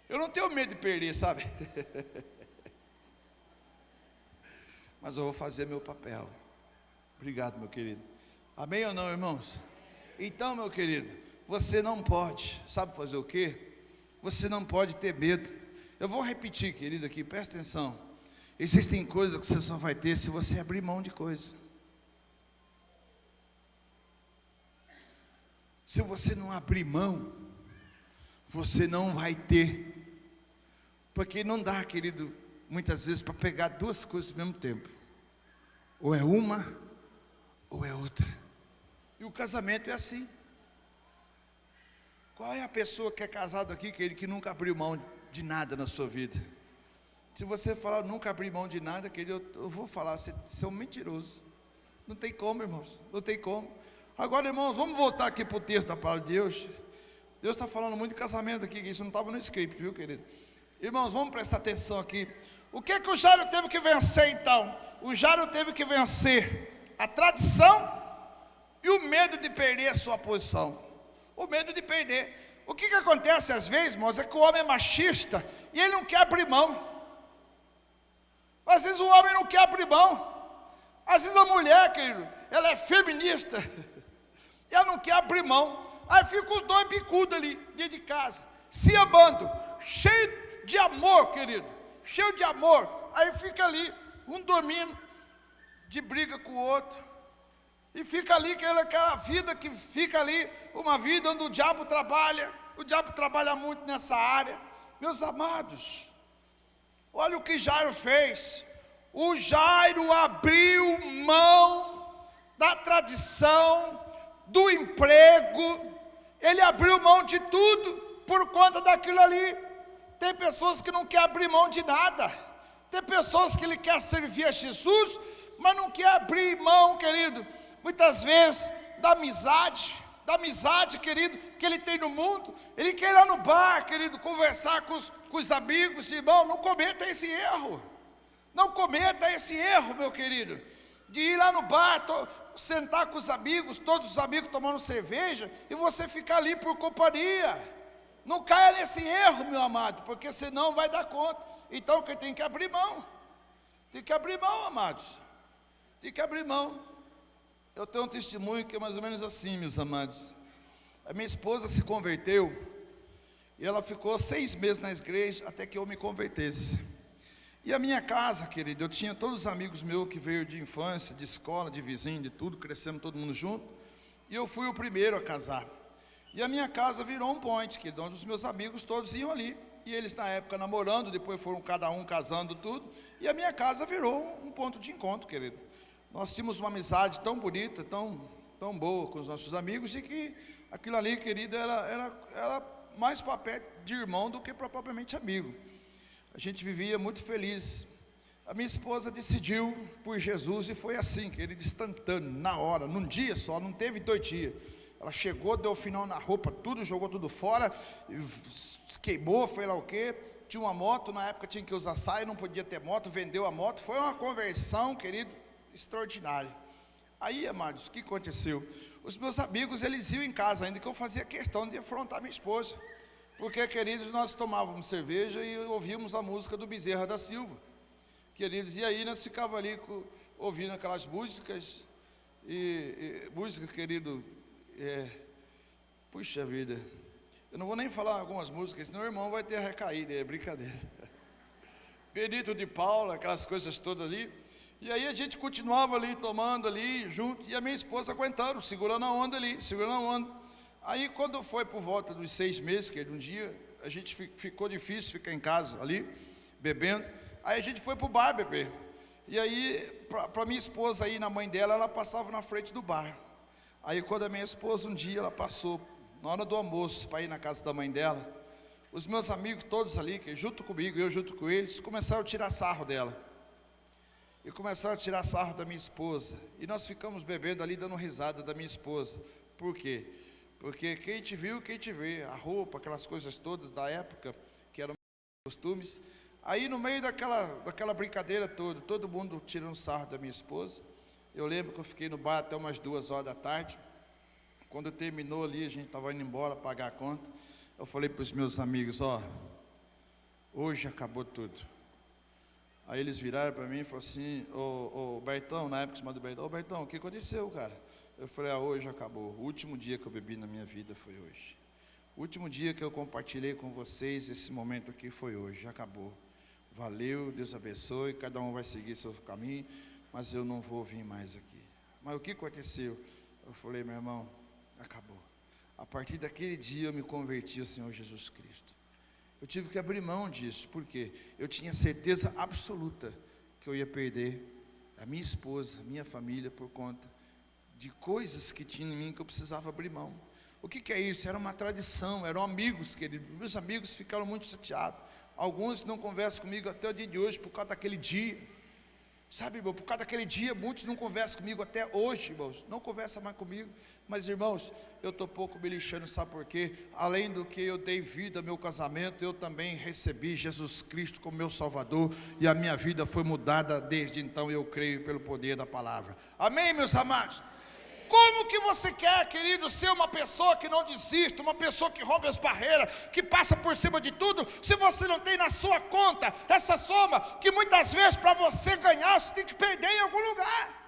Speaker 1: Eu não tenho medo de perder, sabe? Mas eu vou fazer meu papel. Obrigado, meu querido. Amém ou não, irmãos? Então, meu querido, você não pode, sabe fazer o quê? Você não pode ter medo. Eu vou repetir, querido, aqui, presta atenção. Existem coisas que você só vai ter se você abrir mão de coisa. Se você não abrir mão, você não vai ter. Porque não dá, querido, muitas vezes para pegar duas coisas ao mesmo tempo. Ou é uma, ou é outra. E o casamento é assim. Qual é a pessoa que é casado aqui, querido, que nunca abriu mão de nada na sua vida? Se você falar nunca abrir mão de nada, querido, eu vou falar, você é um mentiroso. Não tem como, irmãos, não tem como. Agora, irmãos, vamos voltar aqui para o texto da palavra de Deus. Deus está falando muito de casamento aqui, que isso não estava no script, viu, querido? Irmãos, vamos prestar atenção aqui. O que que o Jairo teve que vencer, então? O Jairo teve que vencer a tradição e o medo de perder a sua posição. O medo de perder. O que acontece às vezes, irmãos, é que o homem é machista e ele não quer abrir mão. Às vezes o homem não quer abrir mão. Às vezes a mulher, querido, ela é feminista e ela não quer abrir mão. Aí ficam os dois bicudos ali, dentro de casa, se amando, cheio de amor, querido, cheio de amor. Aí fica ali, um dormindo, de briga com o outro. E fica ali aquela vida que fica ali, uma vida onde o diabo trabalha muito nessa área. Meus amados, olha o que Jairo fez. O Jairo abriu mão da tradição, do emprego, ele abriu mão de tudo por conta daquilo ali. Tem pessoas que não querem abrir mão de nada. Tem pessoas que ele quer servir a Jesus, mas não quer abrir mão, querido, muitas vezes da amizade, querido, que ele tem no mundo. Ele quer ir lá no bar, querido, conversar com os amigos. Irmão, não cometa esse erro. Não cometa esse erro, meu querido, de ir lá no bar, sentar com os amigos, todos os amigos tomando cerveja, e você ficar ali por companhia. Não caia nesse erro, meu amado, porque senão vai dar conta. Então, que tem que abrir mão. Tem que abrir mão, amados. Tem que abrir mão. Eu tenho um testemunho que é mais ou menos assim, meus amados. A minha esposa se converteu, e ela ficou 6 meses na igreja, até que eu me convertesse. E a minha casa, querido, eu tinha todos os amigos meus que veio de infância, de escola, de vizinho, de tudo, crescemos todo mundo junto. E eu fui o primeiro a casar. E a minha casa virou um point, querido, onde os meus amigos todos iam ali. E eles na época namorando, depois foram cada um casando tudo. E a minha casa virou um ponto de encontro, querido. Nós tínhamos uma amizade tão bonita, tão boa com os nossos amigos, e que aquilo ali, querido, era mais papel de irmão do que propriamente amigo. A gente vivia muito feliz. A minha esposa decidiu por Jesus e foi assim, querido, instantâneo, na hora, num dia só, não teve 2 dias. Ela chegou, deu final na roupa, tudo, jogou tudo fora, queimou, foi lá o quê? Tinha uma moto, na época tinha que usar saia, não podia ter moto, vendeu a moto. Foi uma conversão, querido, extraordinária. Aí, amados, o que aconteceu? Os meus amigos, eles iam em casa, ainda que eu fazia questão de afrontar minha esposa. Porque, queridos, nós tomávamos cerveja e ouvíamos a música do Bezerra da Silva. Queridos, e aí nós ficávamos ali ouvindo aquelas músicas, músicas, querido, puxa vida, Eu não vou nem falar algumas músicas, senão o irmão vai ter a recaída, é brincadeira. Benito de Paula, aquelas coisas todas ali. E aí a gente continuava ali, tomando ali, junto, e a minha esposa aguentando, segurando a onda ali, segurando a onda. Aí quando foi por volta dos 6 meses, que um dia, a gente ficou difícil ficar em casa ali, bebendo. Aí a gente foi para o bar beber. E aí, para minha esposa ir na mãe dela, ela passava na frente do bar. Aí quando a minha esposa um dia, ela passou, na hora do almoço, para ir na casa da mãe dela, os meus amigos todos ali, que junto comigo, eu junto com eles, começaram a tirar sarro dela. E começaram a tirar sarro da minha esposa. E nós ficamos bebendo ali, dando risada da minha esposa. Por quê? Porque quem te viu, quem te vê. A roupa, aquelas coisas todas da época, que eram costumes. Aí no meio daquela brincadeira toda, todo mundo tirando sarro da minha esposa. Eu lembro que eu fiquei no bar até umas 2 horas da tarde. Quando terminou ali, a gente estava indo embora pagar a conta. Eu falei para os meus amigos, hoje acabou tudo. Aí eles viraram para mim e falaram assim, ô Bertão, na época chamado Bertão, ô Bertão, o que aconteceu, cara? Eu falei, hoje acabou. O último dia que eu bebi na minha vida foi hoje. O último dia que eu compartilhei com vocês esse momento aqui foi hoje, acabou. Valeu, Deus abençoe, cada um vai seguir seu caminho, mas eu não vou vir mais aqui. Mas o que aconteceu? Eu falei, meu irmão, acabou. A partir daquele dia eu me converti ao Senhor Jesus Cristo. Eu tive que abrir mão disso, porque eu tinha certeza absoluta que eu ia perder a minha esposa, a minha família, por conta de coisas que tinha em mim que eu precisava abrir mão. O que é isso? Era uma tradição, eram amigos, queridos. Meus amigos ficaram muito chateados. Alguns não conversam comigo até o dia de hoje por causa daquele dia. Sabe, irmão, por causa daquele dia, muitos não conversam comigo até hoje, irmãos. Não conversam mais comigo. Mas, irmãos, eu estou pouco me lixando, sabe por quê? Além do que eu dei vida ao meu casamento, eu também recebi Jesus Cristo como meu Salvador. E a minha vida foi mudada desde então, eu creio pelo poder da palavra. Amém, meus amados? Como que você quer, querido, ser uma pessoa que não desiste, uma pessoa que rompe as barreiras, que passa por cima de tudo, se você não tem na sua conta essa soma, que muitas vezes para você ganhar, você tem que perder em algum lugar.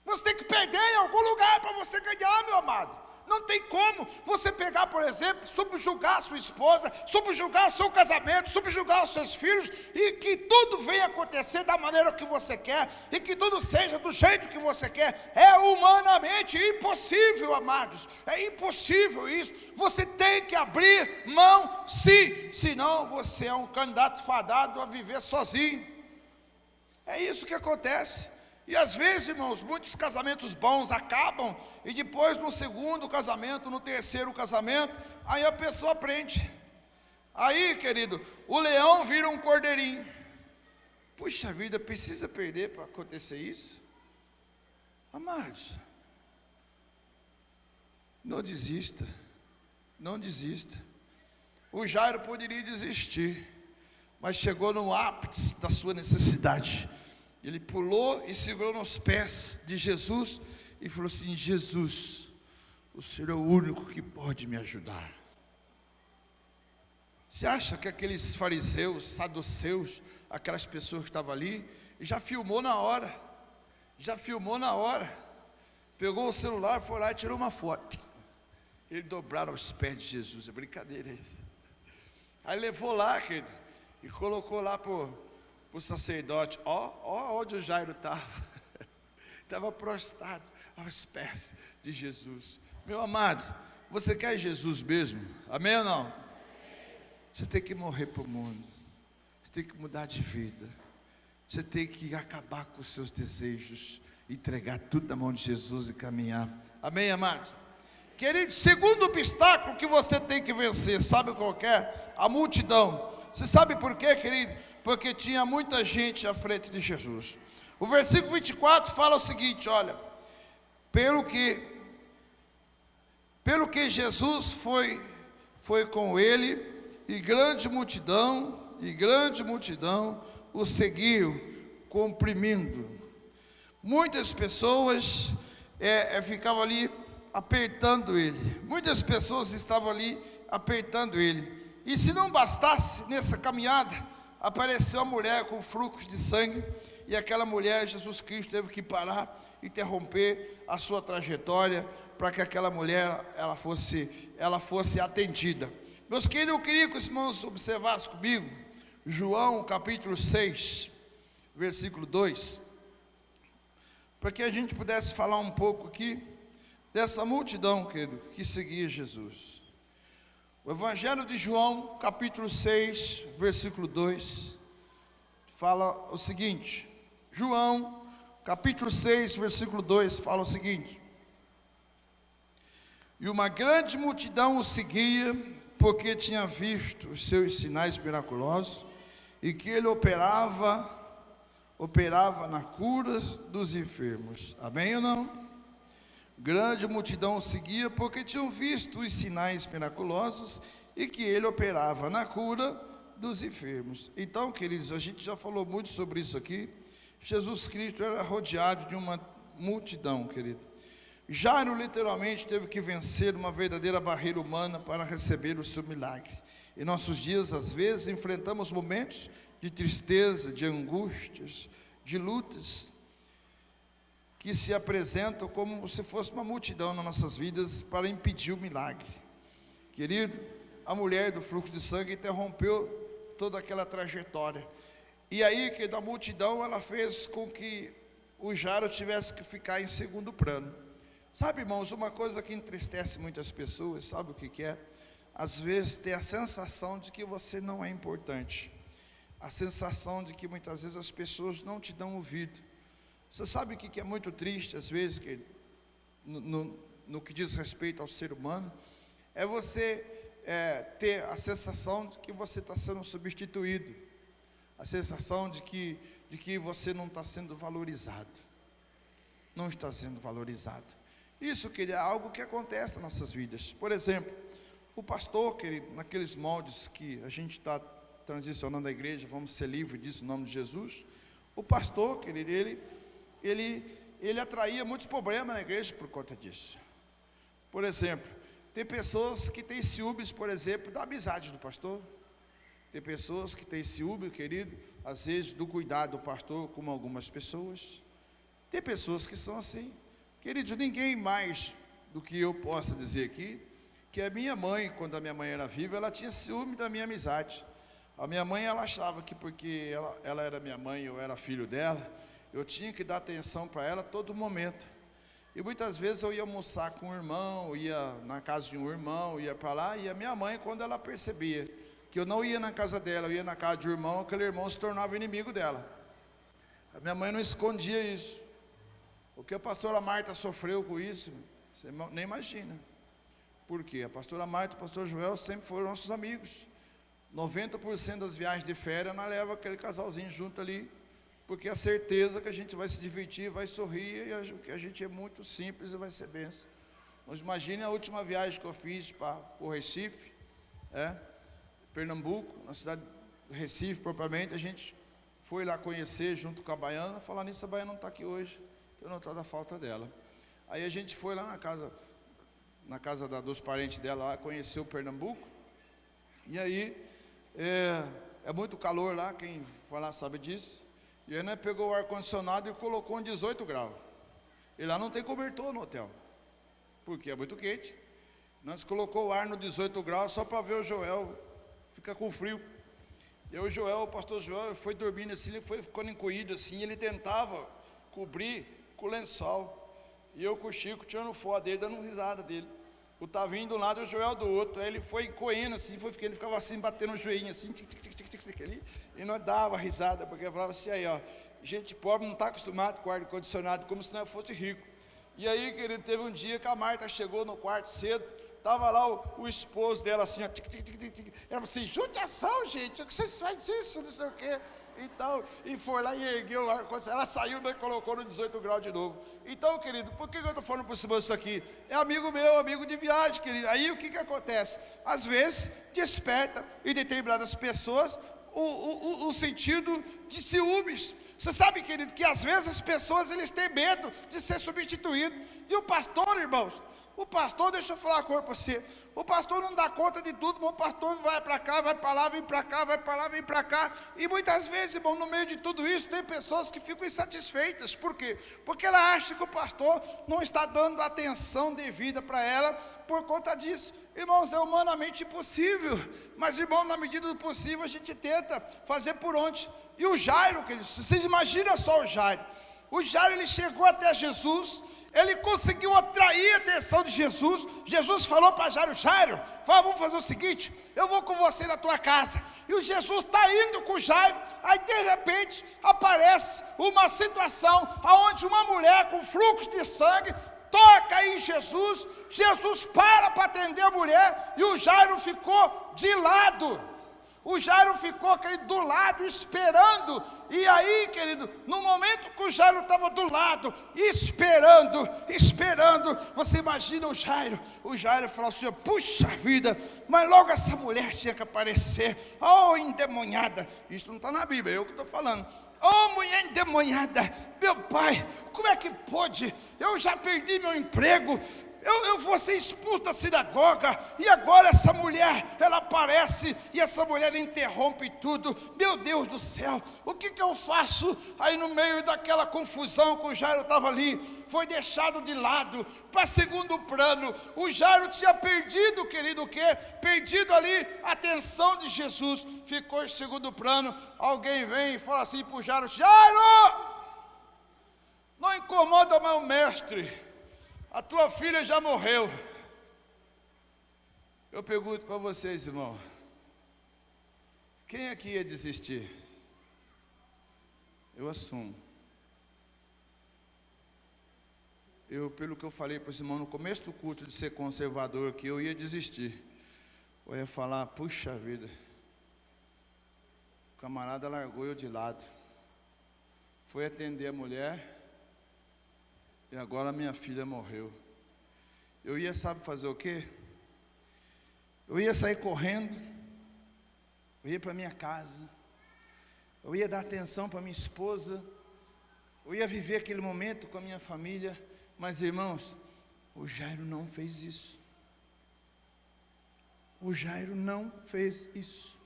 Speaker 1: Você tem que perder em algum lugar para você ganhar, meu amado. Não tem como você pegar, por exemplo, subjugar a sua esposa, subjugar o seu casamento, subjugar os seus filhos, e que tudo venha acontecer da maneira que você quer, e que tudo seja do jeito que você quer. É humanamente impossível, amados. É impossível isso. Você tem que abrir mão, sim, senão você é um candidato fadado a viver sozinho. É isso que acontece. E às vezes, irmãos, muitos casamentos bons acabam, e depois no segundo casamento, no terceiro casamento, aí a pessoa aprende. Aí, querido, o leão vira um cordeirinho. Puxa vida, precisa perder para acontecer isso? Amados, não desista, não desista. O Jairo poderia desistir, mas chegou no ápice da sua necessidade. Ele pulou e segurou nos pés de Jesus e falou assim: Jesus, o Senhor é o único que pode me ajudar. Você acha que aqueles fariseus, saduceus, aquelas pessoas que estavam ali, já filmou na hora? Pegou o celular, foi lá e tirou uma foto. Eles dobraram os pés de Jesus, é brincadeira isso. Aí levou lá, querido, e colocou lá o sacerdote, onde o Jairo estava prostrado aos pés de Jesus. Meu amado, você quer Jesus mesmo? Amém ou não? Você tem que morrer para o mundo, você tem que mudar de vida, você tem que acabar com os seus desejos, entregar tudo na mão de Jesus e caminhar. Amém, amados? Querido, segundo obstáculo que você tem que vencer, sabe qual é? A multidão. Você sabe por quê, querido? Porque tinha muita gente à frente de Jesus. O versículo 24 fala o seguinte, olha: pelo que Jesus foi com ele, e grande multidão o seguiu, comprimindo. Muitas pessoas ficavam ali apertando ele. Muitas pessoas estavam ali apertando ele. E se não bastasse, nessa caminhada, apareceu a mulher com fluxo de sangue, e aquela mulher, Jesus Cristo teve que parar, interromper a sua trajetória, para que aquela mulher ela fosse atendida. Meus queridos, eu queria que os irmãos observassem comigo João capítulo 6, versículo 2, para que a gente pudesse falar um pouco aqui dessa multidão, querido, que seguia Jesus. O Evangelho de João, capítulo 6, versículo 2, fala o seguinte. João, capítulo 6, versículo 2, fala o seguinte: e uma grande multidão o seguia, porque tinha visto os seus sinais miraculosos, e que ele operava na cura dos enfermos. Amém ou não? Grande multidão o seguia, porque tinham visto os sinais miraculosos, e que ele operava na cura dos enfermos. Então, queridos, a gente já falou muito sobre isso aqui. Jesus Cristo era rodeado de uma multidão, querido. Jairo literalmente teve que vencer uma verdadeira barreira humana para receber o seu milagre. Em nossos dias, às vezes, enfrentamos momentos de tristeza, de angústias, de lutas, que se apresentam como se fosse uma multidão nas nossas vidas para impedir o milagre. Querido, a mulher do fluxo de sangue interrompeu toda aquela trajetória. E aí, que da multidão, ela fez com que o Jairo tivesse que ficar em segundo plano. Sabe, irmãos, uma coisa que entristece muitas pessoas, sabe o que é? Às vezes ter a sensação de que você não é importante. A sensação de que muitas vezes as pessoas não te dão ouvido. Você sabe o que é muito triste, às vezes, que no que diz respeito ao ser humano? É você ter a sensação de que você está sendo substituído. A sensação de que você não está sendo valorizado. Não está sendo valorizado. Isso, querido, é algo que acontece nas nossas vidas. Por exemplo, o pastor, querido, naqueles moldes que a gente está transicionando a igreja, vamos ser livres disso em nome de Jesus. O pastor, querido, ele atraía muitos problemas na igreja por conta disso. Por exemplo, tem pessoas que têm ciúmes, por exemplo, da amizade do pastor. Tem pessoas que têm ciúme, querido, às vezes do cuidado do pastor com algumas pessoas. Tem pessoas que são assim. Queridos, ninguém mais do que eu possa dizer aqui, que a minha mãe, quando a minha mãe era viva, ela tinha ciúme da minha amizade. A minha mãe, ela achava que porque ela era minha mãe, eu era filho dela, eu tinha que dar atenção para ela a todo momento. E muitas vezes eu ia almoçar com um irmão, ia na casa de um irmão, ia para lá, e a minha mãe, quando ela percebia que eu não ia na casa dela, eu ia na casa de um irmão, aquele irmão se tornava inimigo dela. A minha mãe não escondia isso. O que a pastora Marta sofreu com isso, você nem imagina. Por quê? A pastora Marta e o pastor Joel sempre foram nossos amigos. 90% das viagens de férias, nós leva aquele casalzinho junto ali, porque a certeza que a gente vai se divertir, vai sorrir, e que a gente é muito simples e vai ser benção. Mas imagine a última viagem que eu fiz para o Recife, Pernambuco, na cidade do Recife propriamente. A gente foi lá conhecer junto com a Baiana. Falar nisso, a Baiana não está aqui hoje, eu não estou da falta dela. Aí a gente foi lá na casa dos parentes dela, lá, conheceu Pernambuco. E aí, é muito calor lá, quem foi lá sabe disso. E aí nós pegou o ar-condicionado e colocou em 18 graus. E lá não tem cobertor no hotel, porque é muito quente. Nós colocou o ar no 18 graus só para ver o Joel ficar com frio. E o Joel, o pastor Joel, foi dormindo assim, ele foi ficando encolhido assim, ele tentava cobrir com o lençol. E eu com o Chico tirando foto dele, dando risada dele. O Tavinho de um lado e o Joel do outro. Aí ele foi correndo assim, ele ficava assim, batendo o joelhinho assim, ali, e nós dava risada, porque falava assim, aí ó, gente pobre não está acostumado com ar-condicionado, como se não fosse rico. E aí, querido, teve um dia que a Marta chegou no quarto cedo, estava lá o esposo dela assim, ó, ela falou assim, judiação, gente, o que vocês fazem isso, não sei o quê, e tal, e foi lá e ergueu o ar-condicionado, ela saiu e colocou no 18 graus de novo. Então, querido, por que eu estou falando por cima disso aqui? É amigo meu, amigo de viagem, querido. Aí o que acontece? Às vezes, desperta em determinadas pessoas o sentido de ciúmes. Você sabe, querido, que às vezes as pessoas eles têm medo de ser substituído. E o pastor, irmãos, o pastor, deixa eu falar uma coisa para você, o pastor não dá conta de tudo, mas o pastor vai para cá, vai para lá, vem para cá, vai para lá, vem para cá. E muitas vezes, irmão, no meio de tudo isso, tem pessoas que ficam insatisfeitas. Por quê? Porque ela acha que o pastor não está dando atenção devida para ela por conta disso. Irmãos, é humanamente impossível, mas, irmão, na medida do possível, a gente tenta fazer por onde. E o Jairo, queridos, vocês imaginam só o Jairo. O Jairo, ele chegou até Jesus, ele conseguiu atrair a atenção de Jesus. Jesus falou para Jairo: Jairo, vamos fazer o seguinte, eu vou com você na tua casa. E o Jesus está indo com o Jairo, aí de repente aparece uma situação onde uma mulher com fluxo de sangue toca em Jesus. Jesus para atender a mulher, e o Jairo ficou de lado. O Jairo ficou, querido, do lado, esperando. E aí, querido, no momento que o Jairo estava do lado, esperando, você imagina o Jairo falou assim: puxa vida, mas logo essa mulher tinha que aparecer. Oh, endemoniada. Isso não está na Bíblia, eu que estou falando. Oh, mulher endemoniada, meu pai, como é que pode? Eu já perdi meu emprego, eu vou ser expulso da sinagoga, e agora essa mulher, ela aparece, e essa mulher interrompe tudo. Meu Deus do céu, o que eu faço? Aí no meio daquela confusão que o Jairo estava ali, foi deixado de lado, para segundo plano. O Jairo tinha perdido, querido, o quê? Perdido ali a atenção de Jesus, ficou em segundo plano. Alguém vem e fala assim para o Jairo: Jairo, não incomoda mais o mestre, a tua filha já morreu. Eu pergunto para vocês, irmão, quem aqui ia desistir? Eu assumo. Pelo que eu falei para os irmãos no começo do culto de ser conservador, que eu ia desistir. Eu ia falar: puxa vida, o camarada largou eu de lado, foi atender a mulher, e agora minha filha morreu. Eu ia, sabe fazer o quê? Eu ia sair correndo, eu ia para minha casa, eu ia dar atenção para minha esposa, eu ia viver aquele momento com a minha família. Mas, irmãos, o Jairo não fez isso. O Jairo não fez isso.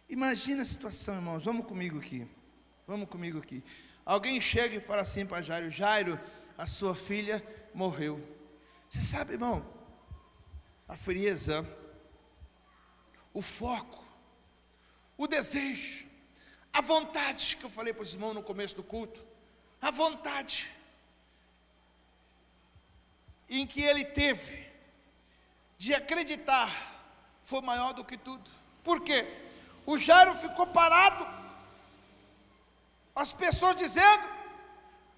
Speaker 1: Imagina a situação, irmãos, vamos comigo aqui. Alguém chega e fala assim para Jairo: Jairo, a sua filha morreu. Você sabe, irmão, a frieza, o foco, o desejo, a vontade, que eu falei para os irmãos no começo do culto, a vontade em que ele teve de acreditar foi maior do que tudo. Por quê? O Jairo ficou parado, as pessoas dizendo: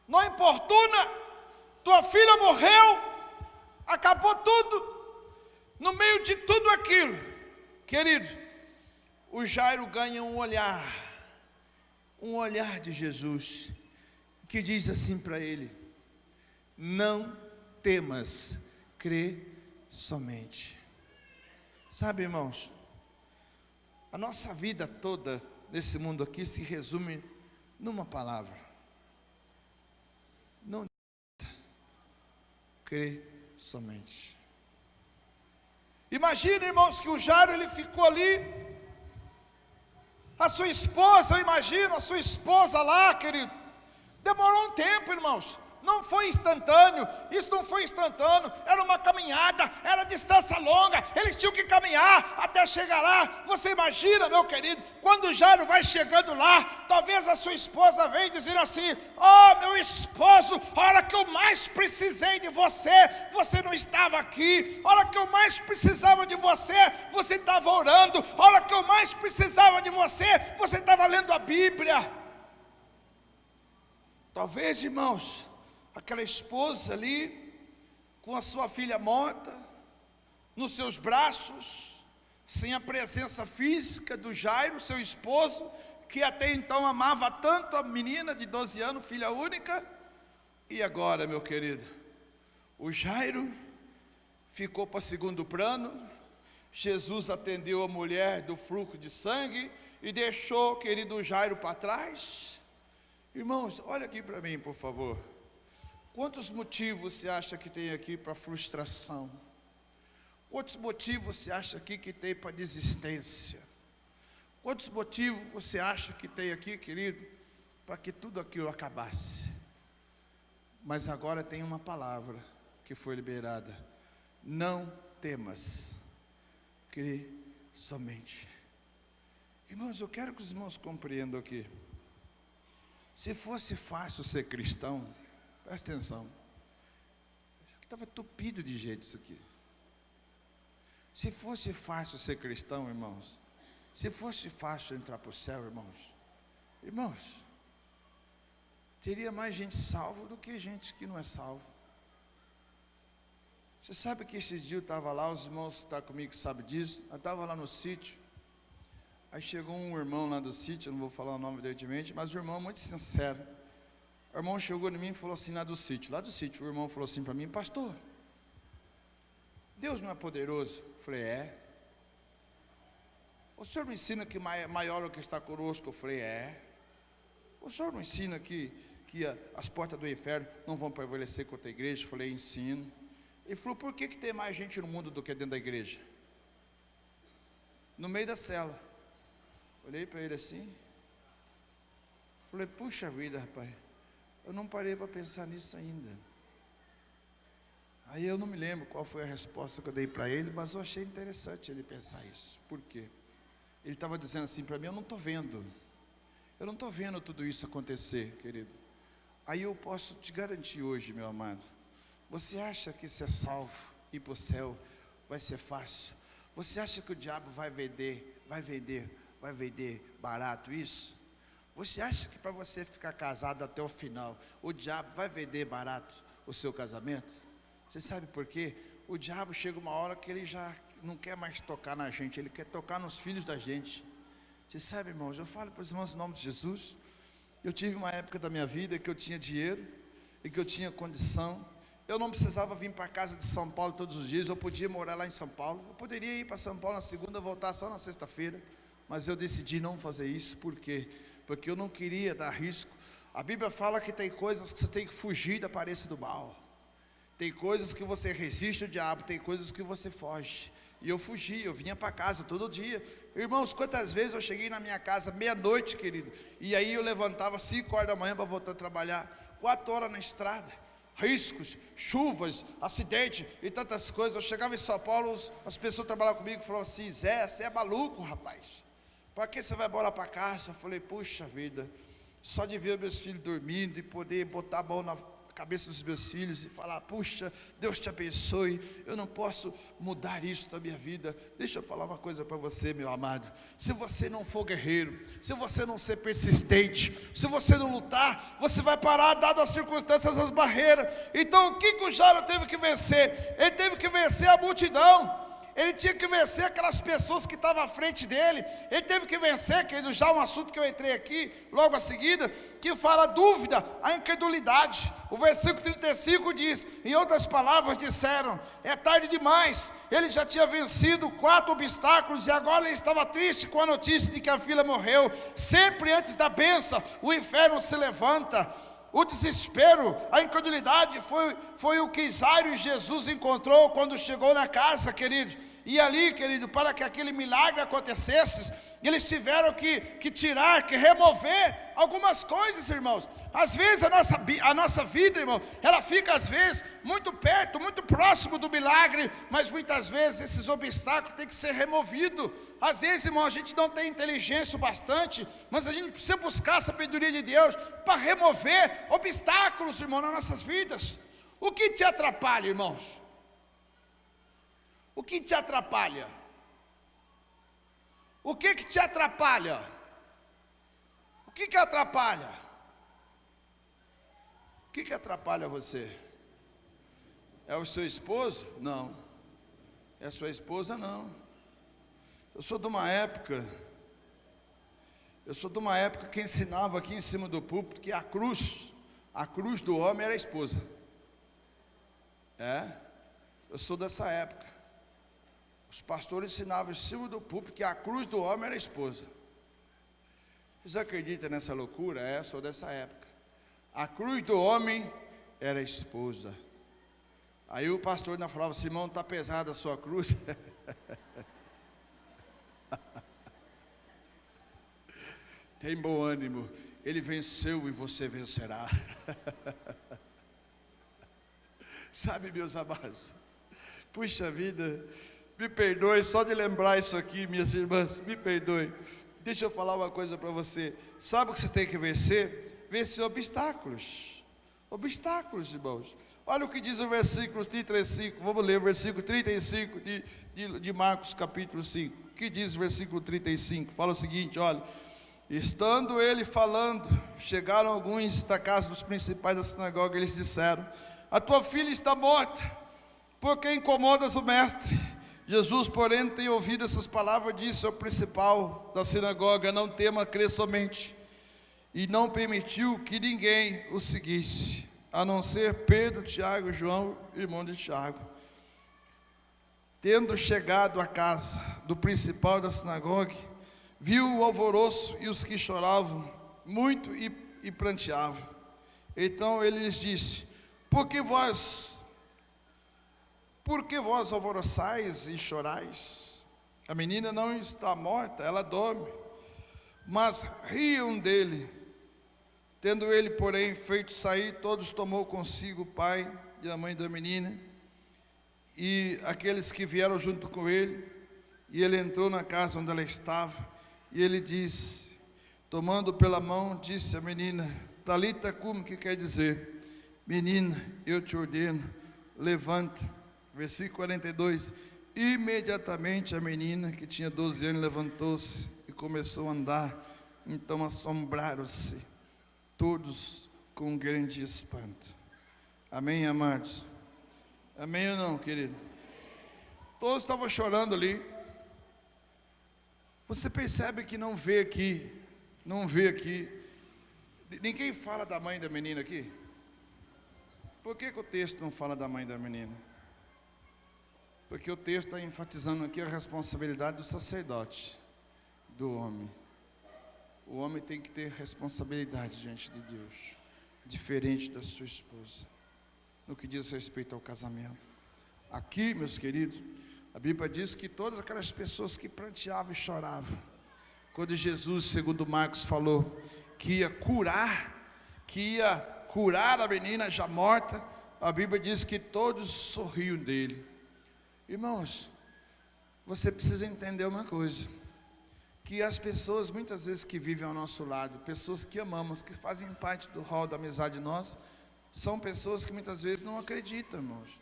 Speaker 1: não importuna, tua filha morreu, acabou tudo. No meio de tudo aquilo, querido, o Jairo ganha um olhar de Jesus, que diz assim para ele: não temas, crê somente. Sabe, irmãos, a nossa vida toda nesse mundo aqui se resume numa palavra: não crê somente. Imagina, irmãos, que o Jairo, ele ficou ali, a sua esposa, eu imagino a sua esposa lá, querido, demorou um tempo, irmãos. Não foi instantâneo, isso não foi instantâneo, era uma caminhada, era distância longa, eles tinham que caminhar até chegar lá. Você imagina, meu querido, quando o Jairo vai chegando lá, talvez a sua esposa venha dizer assim: oh, meu esposo, a hora que eu mais precisei de você, você não estava aqui. A hora que eu mais precisava de você, você estava orando. A hora que eu mais precisava de você, você estava lendo a Bíblia. Talvez, irmãos, aquela esposa ali, com a sua filha morta, nos seus braços, sem a presença física do Jairo, seu esposo, que até então amava tanto a menina de 12 anos, filha única. E agora, meu querido, o Jairo ficou para segundo plano. Jesus atendeu a mulher do fluxo de sangue e deixou, querido, o Jairo para trás. Irmãos, olha aqui para mim, por favor. Quantos motivos você acha que tem aqui para frustração? Quantos motivos você acha aqui que tem para desistência? Quantos motivos você acha que tem aqui, querido, para que tudo aquilo acabasse? Mas agora tem uma palavra que foi liberada: não temas, crê somente. Irmãos, eu quero que os irmãos compreendam aqui. Se fosse fácil ser cristão, presta atenção, estava tupido de jeito isso aqui. Se fosse fácil ser cristão, irmãos, se fosse fácil entrar para o céu, irmãos, teria mais gente salva do que gente que não é salva. Você sabe que esses dias eu estava lá, os irmãos que estão comigo sabem disso, eu estava lá no sítio, aí chegou um irmão lá do sítio, eu não vou falar o nome diretamente, mas o irmão muito sincero. O irmão chegou em mim e falou assim, lá do sítio, o irmão falou assim para mim: pastor, Deus não é poderoso? Eu falei: é. O senhor me ensina que maior é o que está conosco? Eu falei: é. O senhor me ensina que as portas do inferno não vão prevalecer contra a igreja? Eu falei: ensino. Ele falou: por que tem mais gente no mundo do que dentro da igreja? No meio da cela. Olhei para ele assim, falei: puxa vida, rapaz, eu não parei para pensar nisso ainda. Aí eu não me lembro qual foi a resposta que eu dei para ele, mas eu achei interessante ele pensar isso. Por quê? Ele estava dizendo assim para mim: eu não estou vendo tudo isso acontecer, querido. Aí eu posso te garantir hoje, meu amado, você acha que ser salvo, ir para o céu, vai ser fácil? Você acha que o diabo vai vender barato isso? Você acha que para você ficar casado até o final, o diabo vai vender barato o seu casamento? Você sabe por quê? O diabo chega uma hora que ele já não quer mais tocar na gente, ele quer tocar nos filhos da gente. Você sabe, irmãos, eu falo para os irmãos em nome de Jesus, eu tive uma época da minha vida que eu tinha dinheiro e que eu tinha condição. Eu não precisava vir para a casa de São Paulo todos os dias, eu podia morar lá em São Paulo. Eu poderia ir para São Paulo na segunda, voltar só na sexta-feira, mas eu decidi não fazer isso. Por quê? Porque eu não queria dar risco. A Bíblia fala que tem coisas que você tem que fugir da aparência do mal. Tem coisas que você resiste ao diabo, tem coisas que você foge. E eu fugi, eu vinha para casa todo dia. Irmãos, quantas vezes eu cheguei na minha casa meia-noite, querido, e aí eu levantava 5 horas da manhã para voltar a trabalhar, 4 horas na estrada, riscos, chuvas, acidente e tantas coisas. Eu chegava em São Paulo, as pessoas trabalhavam comigo e falavam assim: Zé, você é maluco, rapaz, para que você vai embora para casa? Eu falei: puxa vida, só de ver meus filhos dormindo e poder botar a mão na cabeça dos meus filhos e falar: puxa, Deus te abençoe, eu não posso mudar isso da minha vida. Deixa eu falar uma coisa para você, meu amado: se você não for guerreiro, se você não ser persistente, se você não lutar, você vai parar, dado as circunstâncias, as barreiras. Então o que o Jairo teve que vencer? Ele teve que vencer a multidão. Ele tinha que vencer aquelas pessoas que estavam à frente dele. Ele teve que vencer, querido, já um assunto que eu entrei aqui, logo a seguida, que fala a dúvida, a incredulidade. O versículo 35 diz, em outras palavras, disseram: é tarde demais. Ele já tinha vencido 4 obstáculos e agora ele estava triste com a notícia de que a filha morreu. Sempre antes da bênção, o inferno se levanta. O desespero, a incredulidade foi o que Jairo e Jesus encontrou quando chegou na casa, queridos. E ali, querido, para que aquele milagre acontecesse, eles tiveram que tirar, que remover algumas coisas, irmãos. Às vezes a nossa vida, irmão, ela fica às vezes muito perto, muito próximo do milagre, mas muitas vezes esses obstáculos têm que ser removidos. Às vezes, irmão, a gente não tem inteligência o bastante, mas a gente precisa buscar a sabedoria de Deus para remover obstáculos, irmão, nas nossas vidas. O que te atrapalha, irmãos? O que te atrapalha? O que te atrapalha? O que atrapalha? O que atrapalha você? É o seu esposo? Não. É a sua esposa? Não. Eu sou de uma época que ensinava aqui em cima do púlpito que a cruz do homem era a esposa. Eu sou dessa época. Os pastores ensinavam em cima do púlpito que a cruz do homem era a esposa. Vocês acreditam nessa loucura? Sou dessa época. A cruz do homem era a esposa. Aí o pastor ainda falava: Simão, está pesada a sua cruz? Tem bom ânimo, ele venceu e você vencerá. Sabe, meus amados, puxa vida, me perdoe só de lembrar isso aqui, minhas irmãs, me perdoe. Deixa eu falar uma coisa para você. Sabe o que você tem que vencer? Vencer obstáculos. Obstáculos, irmãos. Olha o que diz o versículo 35. Vamos ler o versículo 35 de Marcos capítulo 5. O que diz o versículo 35? Fala o seguinte, olha: estando ele falando, chegaram alguns da casa dos principais da sinagoga, e eles disseram: a tua filha está morta, por que incomodas o mestre? Jesus, porém, tem ouvido essas palavras, disse ao principal da sinagoga: não tema, crê somente. E não permitiu que ninguém o seguisse, a não ser Pedro, Tiago e João, irmão de Tiago. Tendo chegado à casa do principal da sinagoga, viu o alvoroço e os que choravam muito e pranteavam. Então ele lhes disse: por que vós alvoroçais e chorais? A menina não está morta, ela dorme. Mas riam dele. Tendo ele, porém, feito sair, todos tomou consigo o pai e a mãe da menina, e aqueles que vieram junto com ele, e ele entrou na casa onde ela estava, e ele disse, tomando pela mão, disse à menina: Talita cum, que quer dizer: menina, eu te ordeno, levanta. Versículo 42, imediatamente a menina, que tinha 12 anos, levantou-se e começou a andar. Então assombraram-se todos com um grande espanto. Amém, amados? Amém ou não, querido? Todos estavam chorando ali. Você percebe que não vê aqui, ninguém fala da mãe da menina aqui? Por que o texto não fala da mãe da menina? Porque o texto está enfatizando aqui a responsabilidade do sacerdote, do homem. O homem tem que ter responsabilidade diante de Deus, diferente da sua esposa, no que diz respeito ao casamento. Aqui, meus queridos, a Bíblia diz que todas aquelas pessoas que pranteavam e choravam, quando Jesus, segundo Marcos, falou que ia curar a menina já morta, a Bíblia diz que todos sorriam dele. Irmãos, você precisa entender uma coisa, que as pessoas muitas vezes que vivem ao nosso lado, pessoas que amamos, que fazem parte do rol da amizade de nós, são pessoas que muitas vezes não acreditam, irmãos.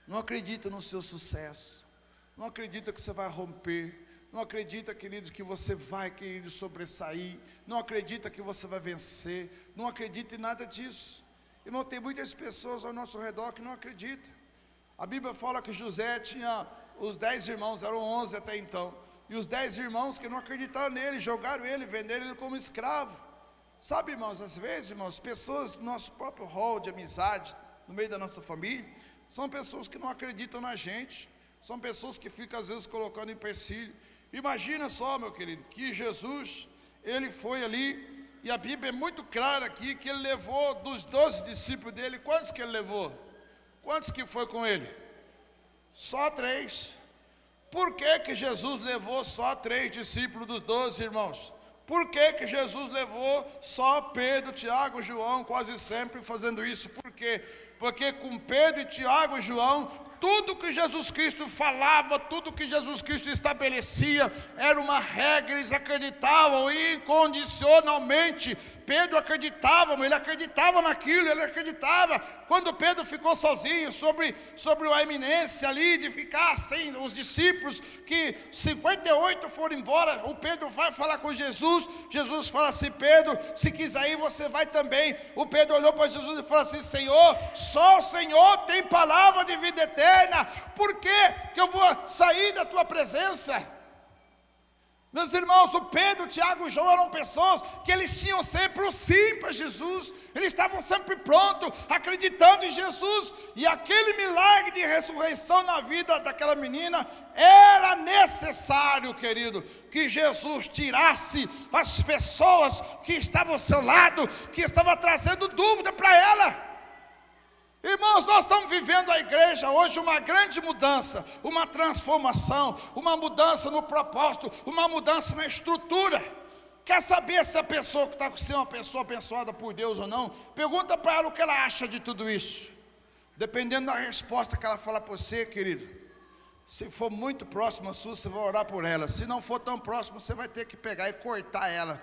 Speaker 1: Não acreditam no seu sucesso, não acreditam que você vai romper, não acredita, querido, que você vai, querido, sobressair, não acredita que você vai vencer, não acredita em nada disso. Irmão, tem muitas pessoas ao nosso redor que não acreditam. A Bíblia fala que José tinha os 10 irmãos, eram 11 até então, e os 10 irmãos que não acreditaram nele, jogaram ele, venderam ele como escravo. Sabe, irmãos, às vezes, irmãos, pessoas do nosso próprio rol de amizade, no meio da nossa família, são pessoas que não acreditam na gente, são pessoas que ficam às vezes colocando empecilho. Imagina só, meu querido, que Jesus, ele foi ali, e a Bíblia é muito clara aqui, que ele levou dos 12 discípulos dele, quantos que ele levou? Quantos que foi com ele? Só 3. Por que Jesus levou só 3 discípulos dos 12, irmãos? Por que Jesus levou só Pedro, Tiago e João, quase sempre fazendo isso? Por quê? Porque com Pedro, Tiago e João, tudo que Jesus Cristo falava, tudo que Jesus Cristo estabelecia, era uma regra, eles acreditavam incondicionalmente. Pedro acreditava, ele acreditava naquilo, ele acreditava. Quando Pedro ficou sozinho, sobre a eminência ali de ficar sem os discípulos, que 58 foram embora, o Pedro vai falar com Jesus, Jesus fala assim: Pedro, se quiser ir, você vai também. O Pedro olhou para Jesus e falou assim: Senhor, só o Senhor tem palavra de vida eterna, por que eu vou sair da tua presença? Meus irmãos, o Pedro, o Tiago e o João eram pessoas que eles tinham sempre o sim para Jesus. Eles estavam sempre prontos, acreditando em Jesus. E aquele milagre de ressurreição na vida daquela menina, era necessário, querido, que Jesus tirasse as pessoas que estavam ao seu lado, que estavam trazendo dúvida para ela. Irmãos, nós estamos vivendo a igreja hoje uma grande mudança, uma transformação, uma mudança no propósito, uma mudança na estrutura. Quer saber se a pessoa que está com você é uma pessoa abençoada por Deus ou não? Pergunta para ela o que ela acha de tudo isso. Dependendo da resposta que ela falar para você, querido, se for muito próximo a sua, você vai orar por ela. Se não for tão próximo, você vai ter que pegar e cortar ela,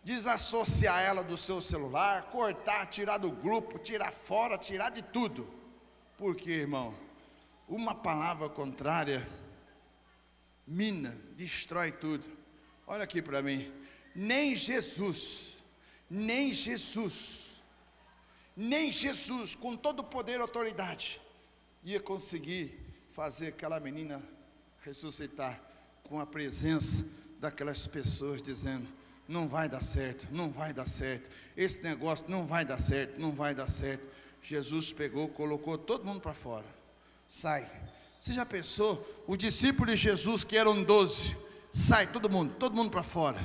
Speaker 1: desassociar ela do seu celular, cortar, tirar do grupo, tirar fora, tirar de tudo. Porque, irmão, uma palavra contrária mina, destrói tudo. Olha aqui para mim, nem Jesus, com todo o poder e autoridade, ia conseguir fazer aquela menina ressuscitar com a presença daquelas pessoas dizendo: não vai dar certo, não vai dar certo, esse negócio não vai dar certo, não vai dar certo. Jesus pegou, colocou todo mundo para fora. Sai. Você já pensou? Os discípulos de Jesus, que eram 12, sai todo mundo para fora.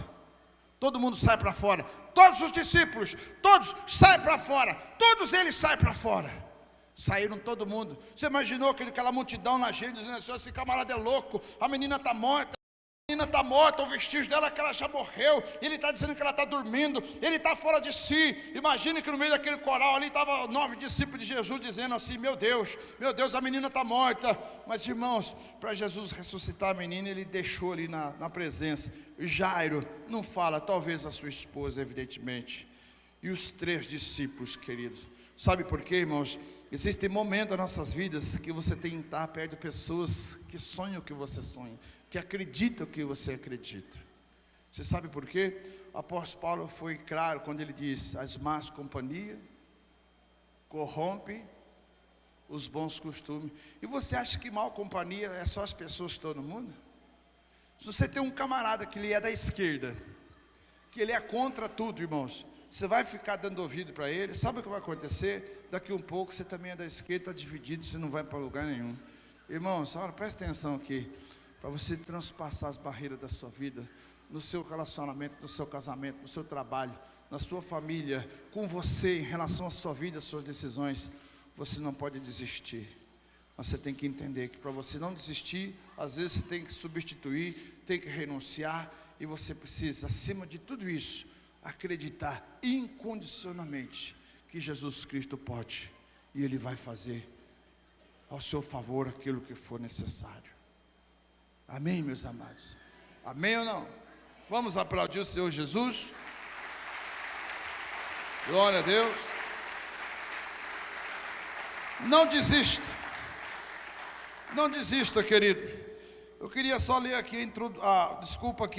Speaker 1: Todo mundo sai para fora. Todos os discípulos, todos saem para fora. Todos eles saem para fora. Saíram todo mundo. Você imaginou aquela multidão na gente dizendo assim: esse camarada é louco, a menina está morta. A menina está morta, o vestígio dela é que ela já morreu. Ele está dizendo que ela está dormindo. Ele está fora de si. Imagine que no meio daquele coral ali estavam 9 discípulos de Jesus dizendo assim: meu Deus, a menina está morta. Mas, irmãos, para Jesus ressuscitar a menina, ele deixou ali na presença. Jairo, não fala, talvez a sua esposa, evidentemente. E os 3 discípulos, queridos. Sabe por quê, irmãos? Existem momentos nas nossas vidas que você tem que estar perto de pessoas que sonham o que você sonha, que acreditam o que você acredita. Você sabe por quê? O apóstolo Paulo foi claro quando ele diz: as más companhias corrompem os bons costumes. E você acha que mal companhia é só as pessoas que estão no mundo? Se você tem um camarada que ele é da esquerda, que ele é contra tudo, irmãos, você vai ficar dando ouvido para ele, sabe o que vai acontecer? Daqui um pouco você também é da esquerda, está dividido, você não vai para lugar nenhum. Irmãos, olha, presta atenção aqui. Para você transpassar as barreiras da sua vida, no seu relacionamento, no seu casamento, no seu trabalho, na sua família, com você, em relação à sua vida, às suas decisões, você não pode desistir. Mas você tem que entender que para você não desistir, às vezes você tem que substituir, tem que renunciar, e você precisa, acima de tudo isso, acreditar incondicionalmente que Jesus Cristo pode, e Ele vai fazer ao seu favor aquilo que for necessário. Amém, meus amados? Amém ou não? Vamos aplaudir o Senhor Jesus. Glória a Deus. Não desista. Não desista, querido. Eu queria só ler aqui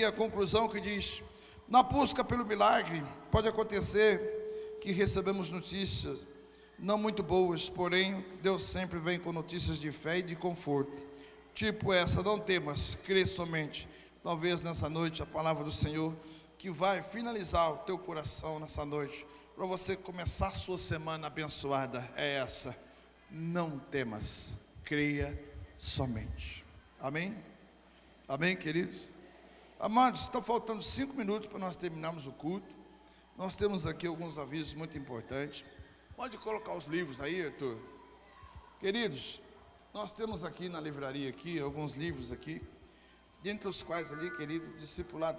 Speaker 1: a conclusão que diz: na busca pelo milagre, pode acontecer que recebemos notícias não muito boas, porém Deus sempre vem com notícias de fé e de conforto. Tipo essa: não temas, crê somente. Talvez nessa noite a palavra do Senhor que vai finalizar o teu coração nessa noite, para você começar a sua semana abençoada, é essa: não temas, creia somente. Amém? Amém, queridos? Amados, está faltando 5 minutos para nós terminarmos o culto. Nós temos aqui alguns avisos muito importantes. Pode colocar os livros aí, Arthur. Queridos, nós temos aqui na livraria aqui alguns livros aqui, dentre os quais ali, querido, discipulado